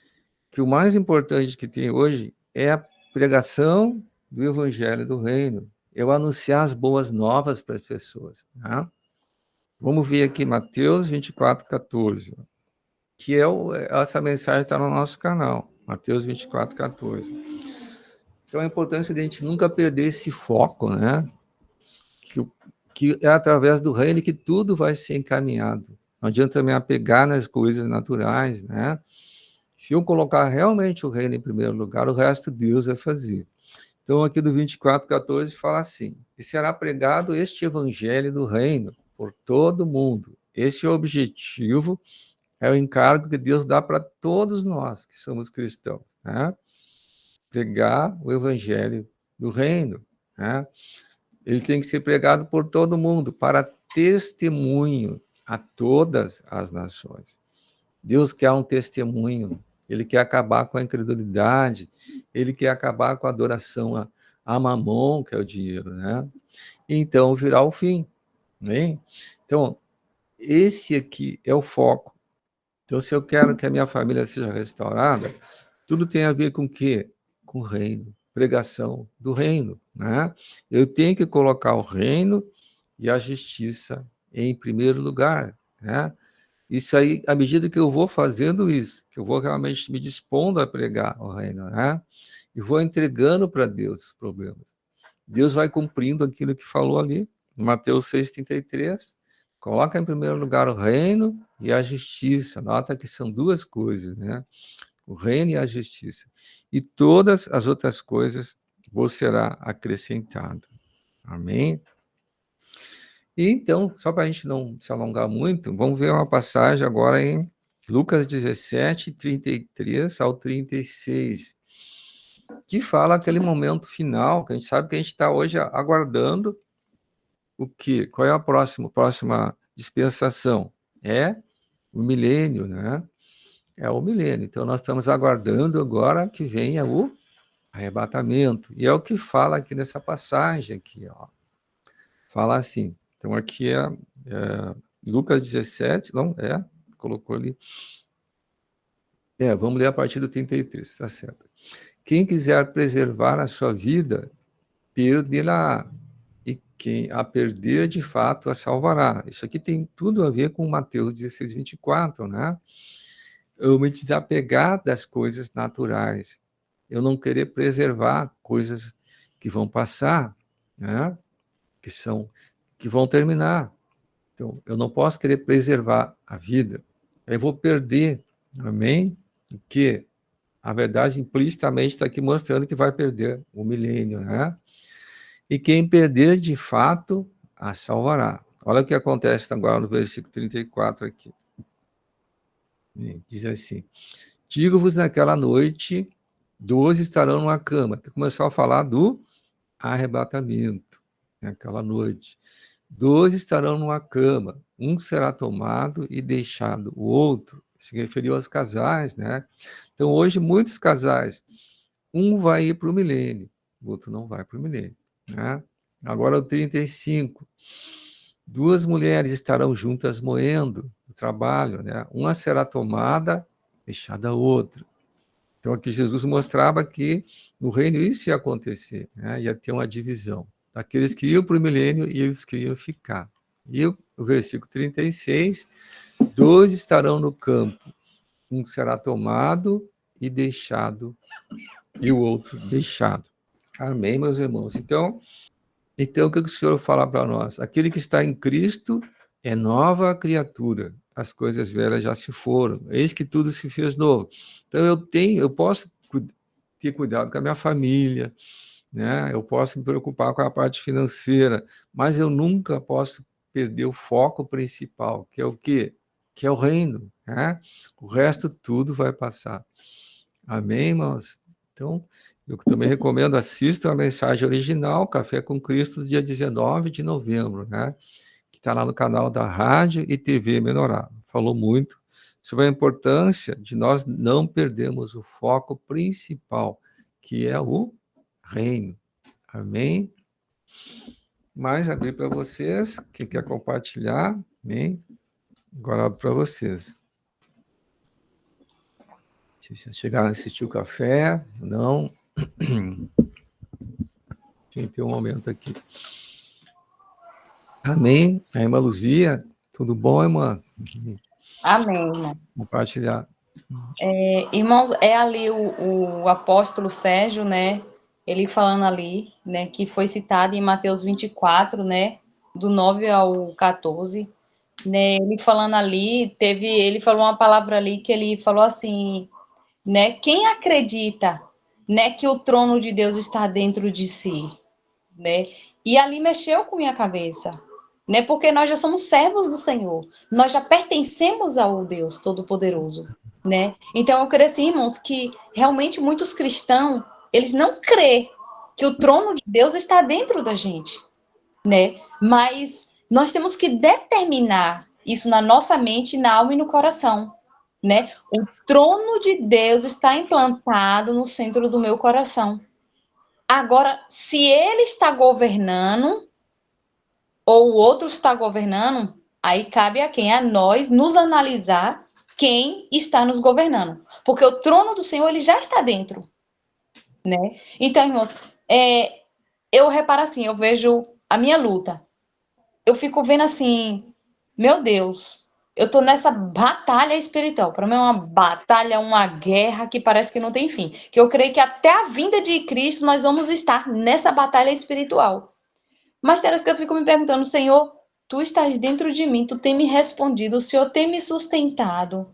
[SPEAKER 1] que o mais importante que tem hoje é a pregação do evangelho do reino, eu anunciar as boas novas para as pessoas, né? Vamos ver aqui Mateus 24:14, que essa mensagem está no nosso canal, Mateus 24:14. Então, a importância de a gente nunca perder esse foco, né? Que é através do reino que tudo vai ser encaminhado. Não adianta me apegar nas coisas naturais, né? Se eu colocar realmente o reino em primeiro lugar, o resto Deus vai fazer. Então, aqui do 24:14 fala assim: e será pregado este evangelho do reino por todo mundo. Esse é o objetivo, é o encargo que Deus dá para todos nós que somos cristãos, né? Pregar o evangelho do reino, né? Ele tem que ser pregado por todo mundo, para testemunho a todas as nações. Deus quer um testemunho, ele quer acabar com a incredulidade, ele quer acabar com a adoração a Mamon, que é o dinheiro, né? Então, virá o fim, né? Então, esse aqui é o foco. Então, se eu quero que a minha família seja restaurada, tudo tem a ver com o quê? Com o reino, pregação do reino, né? Eu tenho que colocar o reino e a justiça em primeiro lugar, né? Isso aí, à medida que eu vou fazendo isso, que eu vou realmente me dispondo a pregar o reino, né? E vou entregando para Deus os problemas. Deus vai cumprindo aquilo que falou ali, em Mateus 6,33. Coloca em primeiro lugar o reino e a justiça. Nota que são duas coisas, né? O reino e a justiça. E todas as outras coisas vos será acrescentado. Amém? E então, só para a gente não se alongar muito, vamos ver uma passagem agora em Lucas 17, 33 ao 36, que fala aquele momento final, que a gente sabe que a gente está hoje aguardando o quê? Qual é a próxima dispensação? É o milênio, né? É o milênio. Então, nós estamos aguardando agora que venha o arrebatamento. E é o que fala aqui nessa passagem aqui, ó. Fala assim. Então, aqui é Lucas 17, não, colocou ali. Vamos ler a partir do 33, tá certo. Quem quiser preservar a sua vida, perdê-la, e quem a perder, de fato, a salvará. Isso aqui tem tudo a ver com Mateus 16, 24, né? Eu me desapegar das coisas naturais, eu não querer preservar coisas que vão passar, né? Que vão terminar. Então, eu não posso querer preservar a vida, eu vou perder, amém? Porque a verdade implicitamente está aqui mostrando que vai perder o milênio, né? E quem perder, de fato, a salvará. Olha o que acontece agora no versículo 34 aqui. Diz assim: digo-vos naquela noite, 12 estarão numa cama, que começou a falar do arrebatamento, naquela noite. 12 estarão numa cama, um será tomado e deixado o outro. Se referiu aos casais, né? Então, hoje, muitos casais, um vai ir para o milênio, o outro não vai para o milênio, né? Agora, o 35. 2 mulheres estarão juntas moendo o trabalho, né? Uma será tomada, deixada a outra. Então, aqui Jesus mostrava que no reino isso ia acontecer, né? Ia ter uma divisão. Aqueles que iam para o milênio e os que iam ficar. E o versículo 36, 2 estarão no campo, um será tomado e deixado, e o outro deixado. Amém, meus irmãos? Então o que o Senhor fala para nós? Aquele que está em Cristo é nova criatura. As coisas velhas já se foram. Eis que tudo se fez novo. Então eu posso ter cuidado com a minha família, né? Eu posso me preocupar com a parte financeira, mas eu nunca posso perder o foco principal, que é o quê? Que é o reino, né? O resto tudo vai passar. Amém, irmãos? Então, eu também recomendo, assistam a mensagem original, Café com Cristo, do dia 19 de novembro, né? Que está lá no canal da Rádio e TV Menorá. Falou muito sobre a importância de nós não perdermos o foco principal, que é o reino. Amém? Mais abrir para vocês, quem quer compartilhar, amém? Agora abro para vocês. Se chegaram a assistir o café, não. Tem que ter um momento aqui. Amém. A irmã Luzia, tudo bom, irmã?
[SPEAKER 4] Amém, irmão.
[SPEAKER 1] Compartilhar.
[SPEAKER 4] Irmãos, é ali o apóstolo Sérgio, né? Ele falando ali, né? Que foi citado em Mateus 24, né? Do 9 ao 14. Né, ele falando ali, ele falou uma palavra ali que ele falou assim, né? Quem acredita, né? Que o trono de Deus está dentro de si, né? E ali mexeu com minha cabeça, né? Porque nós já somos servos do Senhor, nós já pertencemos ao Deus Todo-Poderoso, né? Então eu creio assim, irmãos, que realmente muitos cristãos, eles não creem que o trono de Deus está dentro da gente, né? Mas nós temos que determinar isso na nossa mente, na alma e no coração, né? O trono de Deus está implantado no centro do meu coração. Agora, se ele está governando ou o outro está governando, aí cabe a quem? A nós nos analisar quem está nos governando. Porque o trono do Senhor, ele já está dentro, né? Então, irmãos, eu reparo assim, eu vejo a minha luta. Eu fico vendo assim, meu Deus, eu tô nessa batalha espiritual. Para mim é uma batalha, uma guerra que parece que não tem fim. Que eu creio que até a vinda de Cristo nós vamos estar nessa batalha espiritual. Mas tem horas que eu fico me perguntando, Senhor, tu estás dentro de mim, tu tem me respondido, o Senhor tem me sustentado.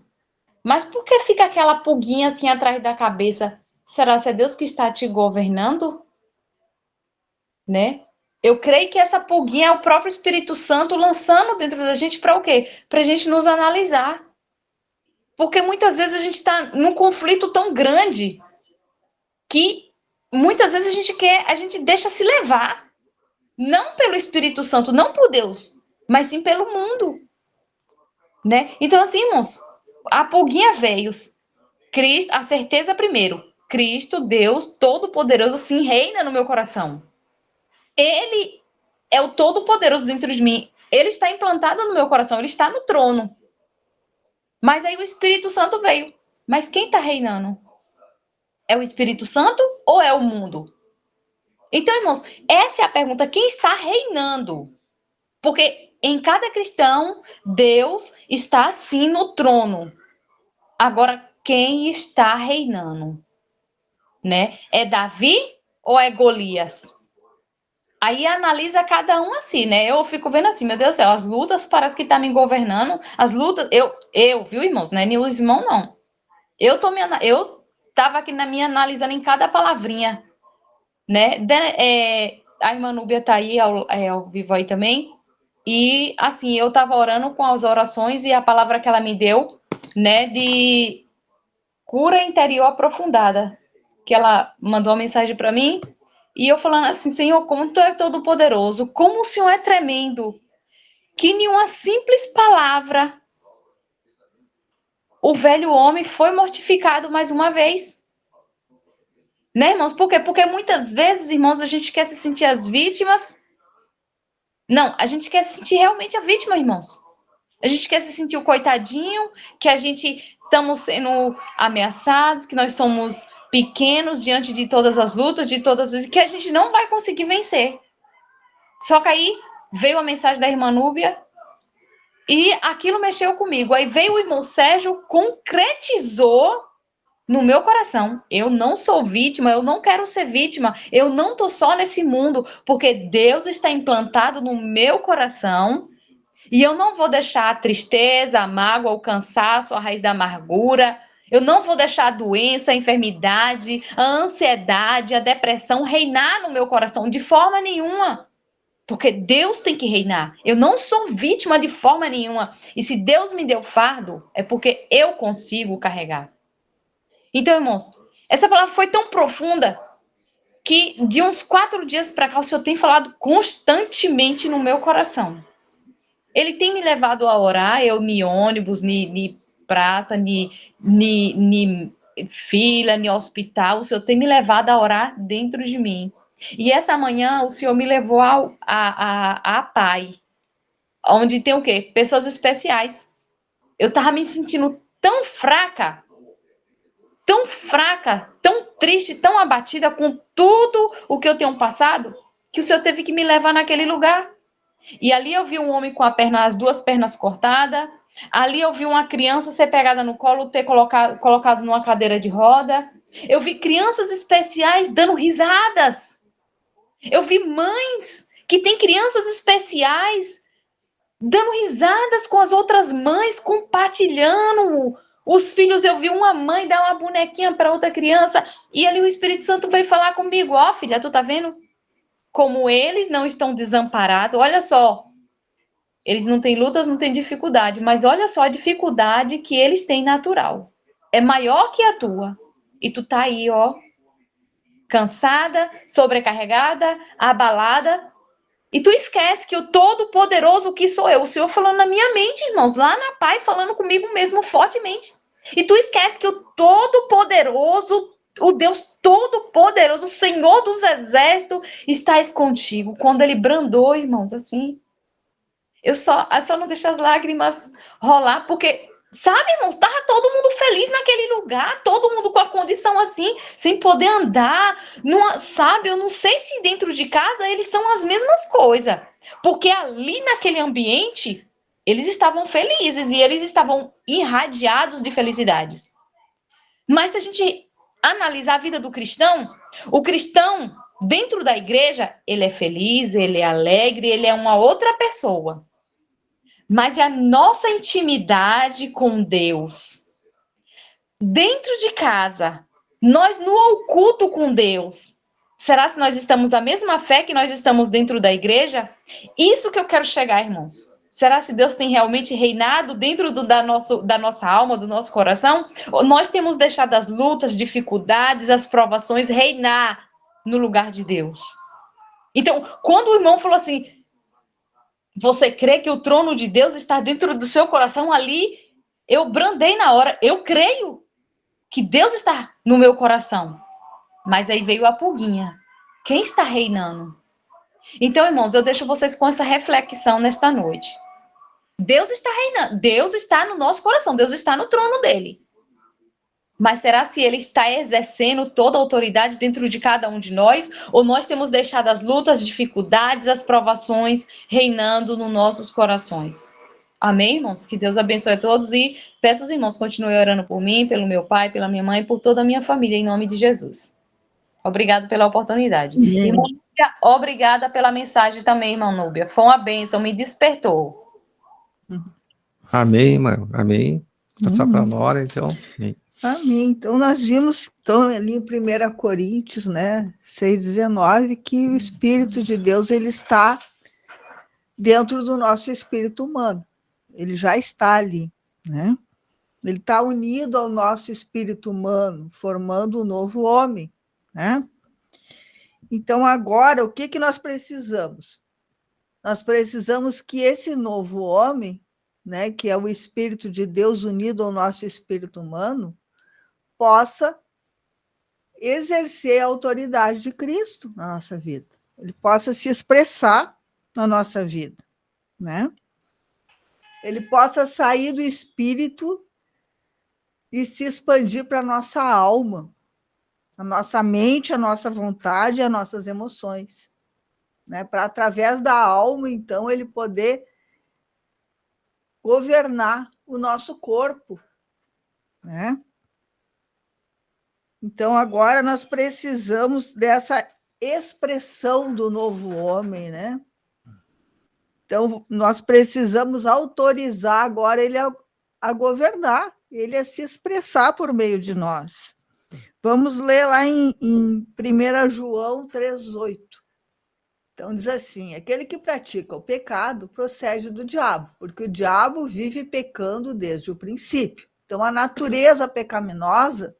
[SPEAKER 4] Mas por que fica aquela pulguinha assim atrás da cabeça? Será que é Deus que está te governando? Né? Eu creio que essa pulguinha é o próprio Espírito Santo lançando dentro da gente para o quê? Para a gente nos analisar. Porque muitas vezes a gente está num conflito tão grande que muitas vezes a gente deixa se levar. Não pelo Espírito Santo, não por Deus, mas sim pelo mundo. Né? Então, assim, irmãos, a pulguinha veio. Cristo, a certeza primeiro. Cristo, Deus, Todo-Poderoso, sim, reina no meu coração. Ele é o Todo-Poderoso dentro de mim. Ele está implantado no meu coração, ele está no trono. Mas aí o Espírito Santo veio. Mas quem está reinando? É o Espírito Santo ou é o mundo? Então, irmãos, essa é a pergunta. Quem está reinando? Porque em cada cristão, Deus está sim no trono. Agora, quem está reinando? Né? É Davi ou é Golias? Aí analisa cada um assim, né? Eu fico vendo assim, meu Deus do céu, as lutas parece que tá me governando. As lutas, viu, irmãos? Não é nem os irmãos, não. Eu tava aqui na minha analisando em cada palavrinha, né? A irmã Núbia tá aí ao vivo aí também. E assim, eu tava orando com as orações e a palavra que ela me deu, né, de cura interior aprofundada, que ela mandou uma mensagem para mim, e eu falando assim, Senhor, como Tu é todo poderoso, como o Senhor é tremendo, que nenhuma simples palavra o velho homem foi mortificado mais uma vez. Né, irmãos? Por quê? Porque muitas vezes, irmãos, a gente quer se sentir as vítimas. Não, a gente quer se sentir realmente a vítima, irmãos. A gente quer se sentir o coitadinho, que a gente estamos sendo ameaçados, que nós somos pequenos diante de todas as lutas, que a gente não vai conseguir vencer. Só que aí veio a mensagem da irmã Núbia e aquilo mexeu comigo. Aí veio o irmão Sérgio, concretizou no meu coração. Eu não sou vítima, eu não quero ser vítima, eu não estou só nesse mundo, porque Deus está implantado no meu coração. E eu não vou deixar a tristeza, a mágoa, o cansaço, a raiz da amargura. Eu não vou deixar a doença, a enfermidade, a ansiedade, a depressão reinar no meu coração de forma nenhuma. Porque Deus tem que reinar. Eu não sou vítima de forma nenhuma. E se Deus me deu fardo, é porque eu consigo carregar. Então, irmãos, essa palavra foi tão profunda que de uns 4 dias para cá o Senhor tem falado constantemente no meu coração. Ele tem me levado a orar, eu ni ônibus, ni praça, ni fila, ni hospital. O Senhor tem me levado a orar dentro de mim. E essa manhã o Senhor me levou a Pai, onde tem o quê? Pessoas especiais. Eu estava me sentindo tão fraca, tão triste, tão abatida com tudo o que eu tenho passado, que o Senhor teve que me levar naquele lugar. E ali eu vi um homem com as 2 pernas cortadas. Ali eu vi uma criança ser pegada no colo, ter colocado numa cadeira de roda. Eu vi crianças especiais dando risadas. Eu vi mães que têm crianças especiais dando risadas com as outras mães, compartilhando. Os filhos, eu vi uma mãe dar uma bonequinha para outra criança. E ali o Espírito Santo veio falar comigo. Ó, filha, tu tá vendo? Como eles não estão desamparados, olha só, eles não têm lutas, não têm dificuldade, mas olha só a dificuldade que eles têm natural. É maior que a tua. E tu tá aí, ó, cansada, sobrecarregada, abalada, e tu esquece que o Todo-Poderoso que sou eu, o Senhor falando na minha mente, irmãos, lá na Pai, falando comigo mesmo fortemente. E tu esquece que o Todo-Poderoso, o Deus Todo-Poderoso, o Senhor dos Exércitos, está contigo. Quando ele brandou, irmãos, assim, eu só não deixo as lágrimas rolar, porque, sabe, irmãos, estava todo mundo feliz naquele lugar, todo mundo com a condição assim, sem poder andar, sabe, eu não sei se dentro de casa eles são as mesmas coisas, porque ali naquele ambiente, eles estavam felizes e eles estavam irradiados de felicidades. Mas se a gente analisar a vida do cristão, o cristão, dentro da igreja, ele é feliz, ele é alegre, ele é uma outra pessoa. Mas é a nossa intimidade com Deus. Dentro de casa, nós no oculto com Deus. Será que nós estamos a mesma fé que nós estamos dentro da igreja? Isso que eu quero chegar, irmãos. Será se Deus tem realmente reinado dentro da nossa alma, do nosso coração? Ou nós temos deixado as lutas, dificuldades, as provações reinar no lugar de Deus? Então, quando o irmão falou assim, você crê que o trono de Deus está dentro do seu coração ali? Eu brandei na hora. Eu creio que Deus está no meu coração. Mas aí veio a pulguinha. Quem está reinando? Então, irmãos, eu deixo vocês com essa reflexão nesta noite. Deus está reinando, Deus está no nosso coração, Deus está no trono dele. Mas será se ele está exercendo toda a autoridade dentro de cada um de nós? Ou nós temos deixado as lutas, as dificuldades, as provações reinando nos nossos corações? Amém, irmãos? Que Deus abençoe a todos e peço aos irmãos, continuem orando por mim, pelo meu pai, pela minha mãe e por toda a minha família, em nome de Jesus. Obrigado pela oportunidade.
[SPEAKER 3] Amém.
[SPEAKER 4] Irmã Núbia, obrigada pela mensagem também, irmã Núbia. Foi uma bênção, me despertou.
[SPEAKER 1] Amém, irmão. Amém. Passar para a Nora, então. Amém.
[SPEAKER 3] Amém. Então, nós vimos então, ali em 1 Coríntios, né, 6,19, que o Espírito de Deus ele está dentro do nosso espírito humano. Ele já está ali, né? Ele está unido ao nosso espírito humano, formando um novo homem, né? Então, agora, o que nós precisamos? Nós precisamos que esse novo homem, né, que é o Espírito de Deus unido ao nosso espírito humano, possa exercer a autoridade de Cristo na nossa vida. Ele possa se expressar na nossa vida, né? Ele possa sair do espírito e se expandir para a nossa alma, a nossa mente, a nossa vontade, as nossas emoções, né? Para, através da alma, então, ele poder governar o nosso corpo, né? Então, agora nós precisamos dessa expressão do novo homem, né? Então, nós precisamos autorizar agora ele a governar, ele a se expressar por meio de nós. Vamos ler lá em 1 João 3,8. Então, diz assim: aquele que pratica o pecado procede do diabo, porque o diabo vive pecando desde o princípio. Então, a natureza pecaminosa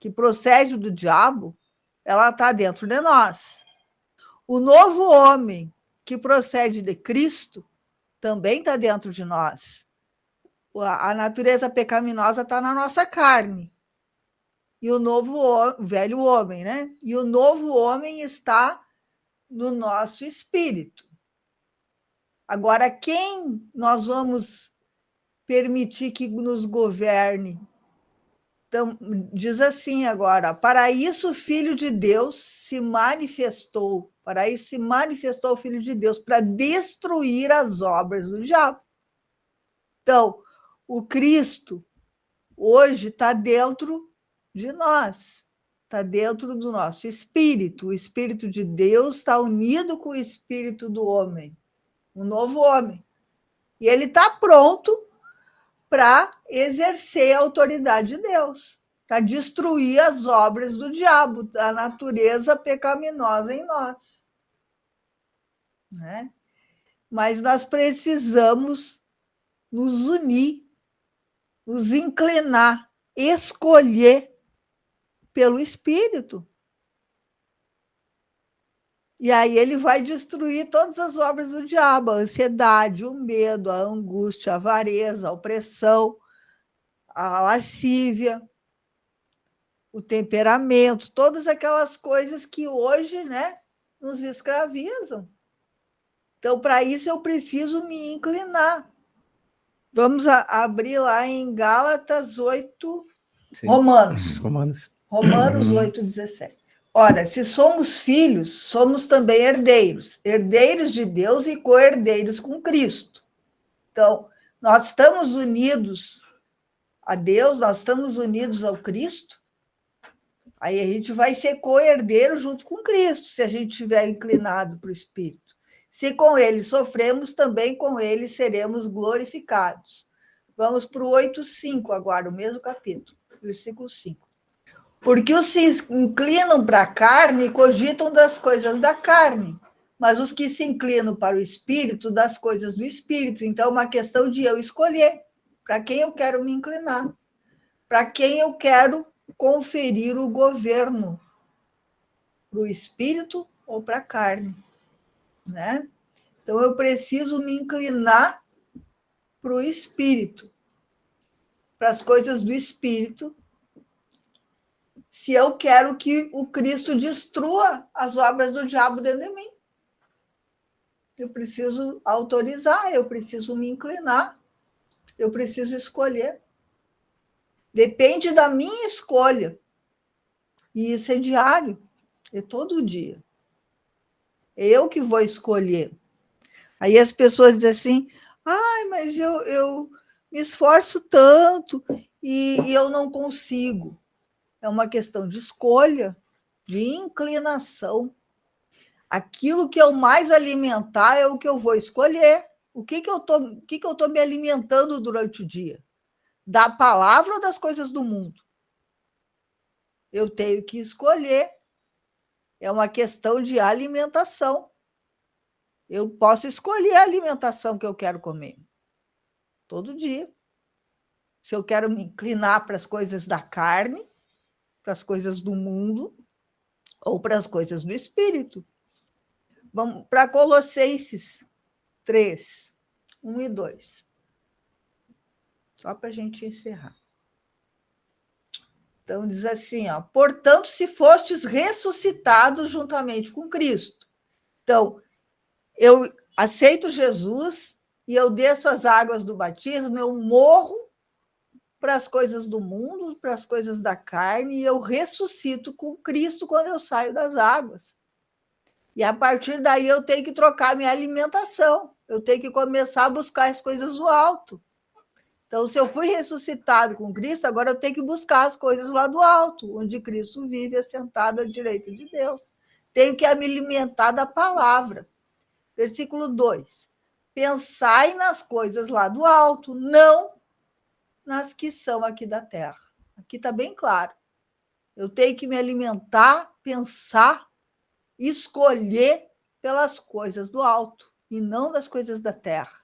[SPEAKER 3] que procede do diabo, ela está dentro de nós. O novo homem que procede de Cristo também está dentro de nós. A natureza pecaminosa está na nossa carne. E o velho homem, né? E o novo homem está no nosso espírito. Agora, quem nós vamos permitir que nos governe? Então, diz assim agora: para isso o Filho de Deus se manifestou, para isso se manifestou o Filho de Deus, para destruir as obras do diabo. Então, o Cristo hoje está dentro de nós, está dentro do nosso espírito. O Espírito de Deus está unido com o espírito do homem, um novo homem. E ele está pronto para exercer a autoridade de Deus, para destruir as obras do diabo, da natureza pecaminosa em nós, né? Mas nós precisamos nos unir, nos inclinar, escolher pelo Espírito. E aí ele vai destruir todas as obras do diabo: a ansiedade, o medo, a angústia, a avareza, a opressão, a lascívia, o temperamento, todas aquelas coisas que hoje, né, nos escravizam. Então, para isso, eu preciso me inclinar. Vamos abrir lá em Gálatas 8,
[SPEAKER 1] Sim.
[SPEAKER 3] Romanos 8:17. Ora, se somos filhos, somos também herdeiros, herdeiros de Deus e co-herdeiros com Cristo. Então, nós estamos unidos a Deus, nós estamos unidos ao Cristo, aí a gente vai ser co-herdeiro junto com Cristo, se a gente estiver inclinado para o Espírito. Se com ele sofremos, também com ele seremos glorificados. Vamos para o 8:5 agora, o mesmo capítulo, versículo 5. Porque os que se inclinam para a carne cogitam das coisas da carne, mas os que se inclinam para o Espírito, das coisas do Espírito. Então, é uma questão de eu escolher para quem eu quero me inclinar, para quem eu quero conferir o governo, para o Espírito ou para a carne, né? Então, eu preciso me inclinar para o Espírito, para as coisas do Espírito, se eu quero que o Cristo destrua as obras do diabo dentro de mim. Eu preciso autorizar, eu preciso me inclinar, eu preciso escolher. Depende da minha escolha. E isso é diário, é todo dia. É eu que vou escolher. Aí as pessoas dizem assim, ai, mas eu me esforço tanto e eu não consigo. É uma questão de escolha, de inclinação. Aquilo que eu mais alimentar é o que eu vou escolher. O que eu tô me alimentando durante o dia? Da palavra ou das coisas do mundo? Eu tenho que escolher. É uma questão de alimentação. Eu posso escolher a alimentação que eu quero comer. Todo dia. Se eu quero me inclinar para as coisas da carne, para as coisas do mundo, ou para as coisas do espírito. Vamos para Colossenses 3, 1 e 2. Só para a gente encerrar. Então, diz assim, ó, portanto, se fostes ressuscitados juntamente com Cristo. Então, eu aceito Jesus e eu desço as águas do batismo, eu morro para as coisas do mundo, para as coisas da carne, e eu ressuscito com Cristo quando eu saio das águas. E a partir daí eu tenho que trocar minha alimentação, eu tenho que começar a buscar as coisas do alto. Então, se eu fui ressuscitado com Cristo, agora eu tenho que buscar as coisas lá do alto, onde Cristo vive assentado à direita de Deus. Tenho que me alimentar da palavra. Versículo 2. Pensai nas coisas lá do alto, não nas que são aqui da terra. Aqui está bem claro. Eu tenho que me alimentar, pensar, escolher pelas coisas do alto e não das coisas da terra.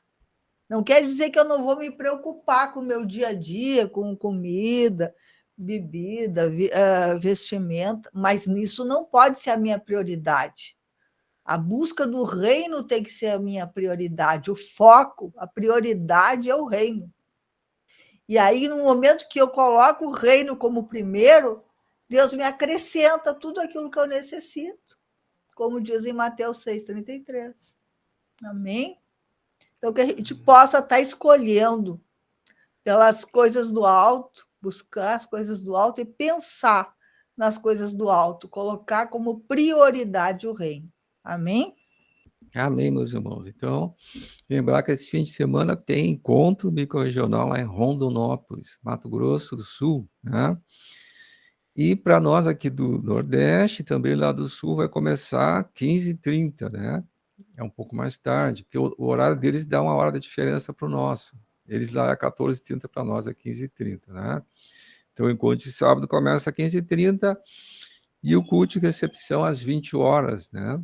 [SPEAKER 3] Não quer dizer que eu não vou me preocupar com o meu dia a dia, com comida, bebida, vestimenta, mas nisso não pode ser a minha prioridade. A busca do reino tem que ser a minha prioridade. O foco, a prioridade é o reino. E aí, no momento que eu coloco o reino como primeiro, Deus me acrescenta tudo aquilo que eu necessito, como diz em Mateus 6,33. Amém? Então, que a gente possa estar escolhendo pelas coisas do alto, buscar as coisas do alto e pensar nas coisas do alto, colocar como prioridade o reino. Amém?
[SPEAKER 1] Amém, meus irmãos. Então, lembrar que esse fim de semana tem encontro microrregional lá em Rondonópolis, Mato Grosso do Sul, né? E para nós aqui do Nordeste, também lá do Sul, vai começar 15h30, né? É um pouco mais tarde, porque o horário deles dá uma hora de diferença para o nosso. Eles lá é 14h30, para nós é 15h30, né? Então, o encontro de sábado começa às 15h30 e o culto de recepção às 20 horas, né?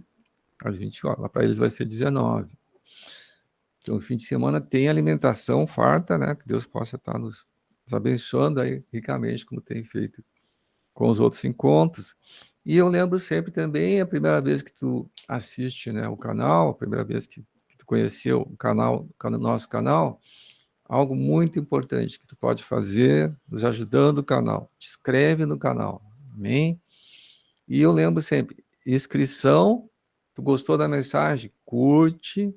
[SPEAKER 1] Às 20 horas. Lá para eles vai ser 19. Então, o fim de semana tem alimentação farta, né? Que Deus possa estar nos abençoando aí ricamente, como tem feito com os outros encontros. E eu lembro sempre também, a primeira vez que tu assiste, né, o canal, a primeira vez que tu conheceu o canal, nosso canal, algo muito importante que tu pode fazer, nos ajudando o canal. Te inscreve no canal, amém? E eu lembro sempre, inscrição, tu gostou da mensagem? Curte,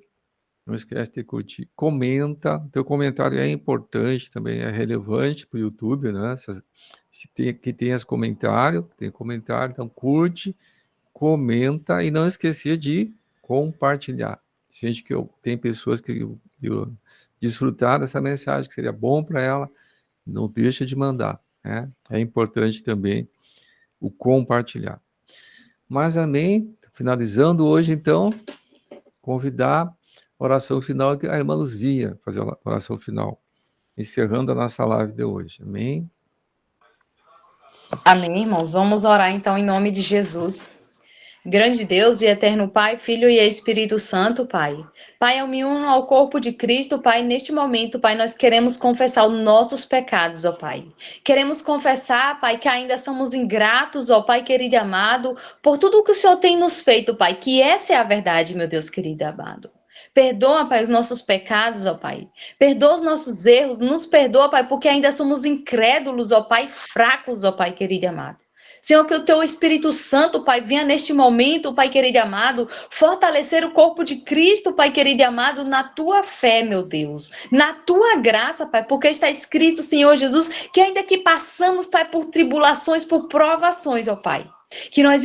[SPEAKER 1] não esquece de curtir, comenta, teu comentário é importante também, é relevante para o YouTube, né? Que tenha comentário, então curte, comenta e não esquecer de compartilhar. Sente que tem pessoas que desfrutaram dessa mensagem, que seria bom para ela, não deixa de mandar, né? É importante também o compartilhar. Mas amém, finalizando hoje então, convidar oração final, a irmã Luzia fazer a oração final, encerrando a nossa live de hoje. Amém?
[SPEAKER 4] Amém, irmãos? Vamos orar então em nome de Jesus. Grande Deus e eterno Pai, Filho e Espírito Santo, Pai. Pai, eu me uno ao corpo de Cristo, Pai. Neste momento, Pai, nós queremos confessar os nossos pecados, ó Pai. Queremos confessar, Pai, que ainda somos ingratos, ó Pai querido e amado, por tudo o que o Senhor tem nos feito, Pai. Que essa é a verdade, meu Deus querido e amado. Perdoa, Pai, os nossos pecados, ó Pai. Perdoa os nossos erros, nos perdoa, Pai, porque ainda somos incrédulos, ó Pai, fracos, ó Pai querido e amado. Senhor, que o teu Espírito Santo, Pai, venha neste momento, Pai querido e amado, fortalecer o corpo de Cristo, Pai querido e amado, na tua fé, meu Deus, na tua graça, Pai, porque está escrito, Senhor Jesus, que ainda que passamos, Pai, por tribulações, por provações, ó Pai, que nós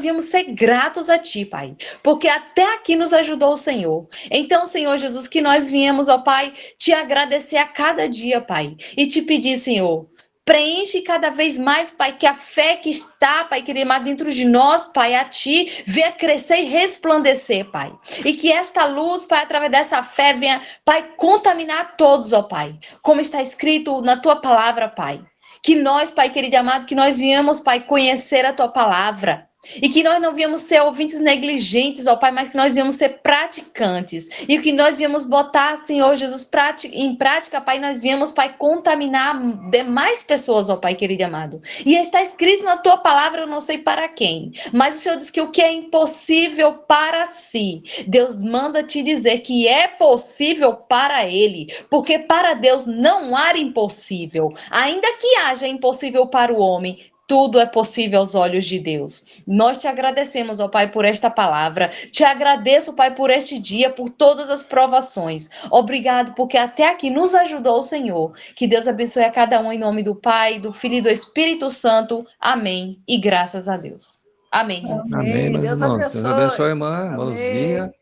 [SPEAKER 4] viemos ser gratos a Ti, Pai, porque até aqui nos ajudou o Senhor. Então, Senhor Jesus, que nós viemos, ó Pai, Te agradecer a cada dia, Pai, e Te pedir, Senhor, preenche cada vez mais, Pai, que a fé que está, Pai, querido, dentro de nós, Pai, a Ti, venha crescer e resplandecer, Pai. E que esta luz, Pai, através dessa fé, venha, Pai, contaminar todos, ó Pai. Como está escrito na Tua palavra, Pai. Que nós, Pai querido e amado, que nós viemos, Pai, conhecer a Tua palavra. E que nós não viemos ser ouvintes negligentes, ó Pai, mas que nós viemos ser praticantes. E que nós viemos botar, Senhor Jesus, em prática, Pai, nós viemos, Pai, contaminar demais pessoas, ó Pai querido e amado. E está escrito na Tua palavra, eu não sei para quem, mas o Senhor diz que o que é impossível para si, Deus manda te dizer que é possível para Ele, porque para Deus não há impossível. Ainda que haja impossível para o homem, tudo é possível aos olhos de Deus. Nós te agradecemos, ó Pai, por esta palavra. Te agradeço, Pai, por este dia, por todas as provações. Obrigado, porque até aqui nos ajudou o Senhor. Que Deus abençoe a cada um em nome do Pai, do Filho e do Espírito Santo. Amém. E graças a Deus. Amém, irmãos.
[SPEAKER 1] Amém, meus
[SPEAKER 3] Deus
[SPEAKER 1] irmãos.
[SPEAKER 3] abençoe.
[SPEAKER 1] Deus abençoe a irmã
[SPEAKER 3] Amém.
[SPEAKER 1] Luzia,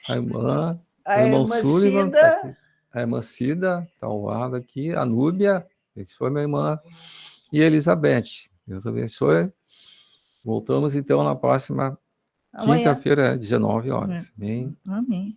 [SPEAKER 1] a irmã, o
[SPEAKER 3] A
[SPEAKER 1] irmão
[SPEAKER 3] irmã
[SPEAKER 1] Sullivan,
[SPEAKER 3] Cida.
[SPEAKER 1] tá aqui. A irmã Cida, está ao lado aqui, a Núbia, esse foi minha irmã, e a Elizabeth. Deus abençoe. Voltamos então na próxima
[SPEAKER 3] Amanhã.
[SPEAKER 1] quinta-feira, 19 horas. Amém.
[SPEAKER 3] Amém.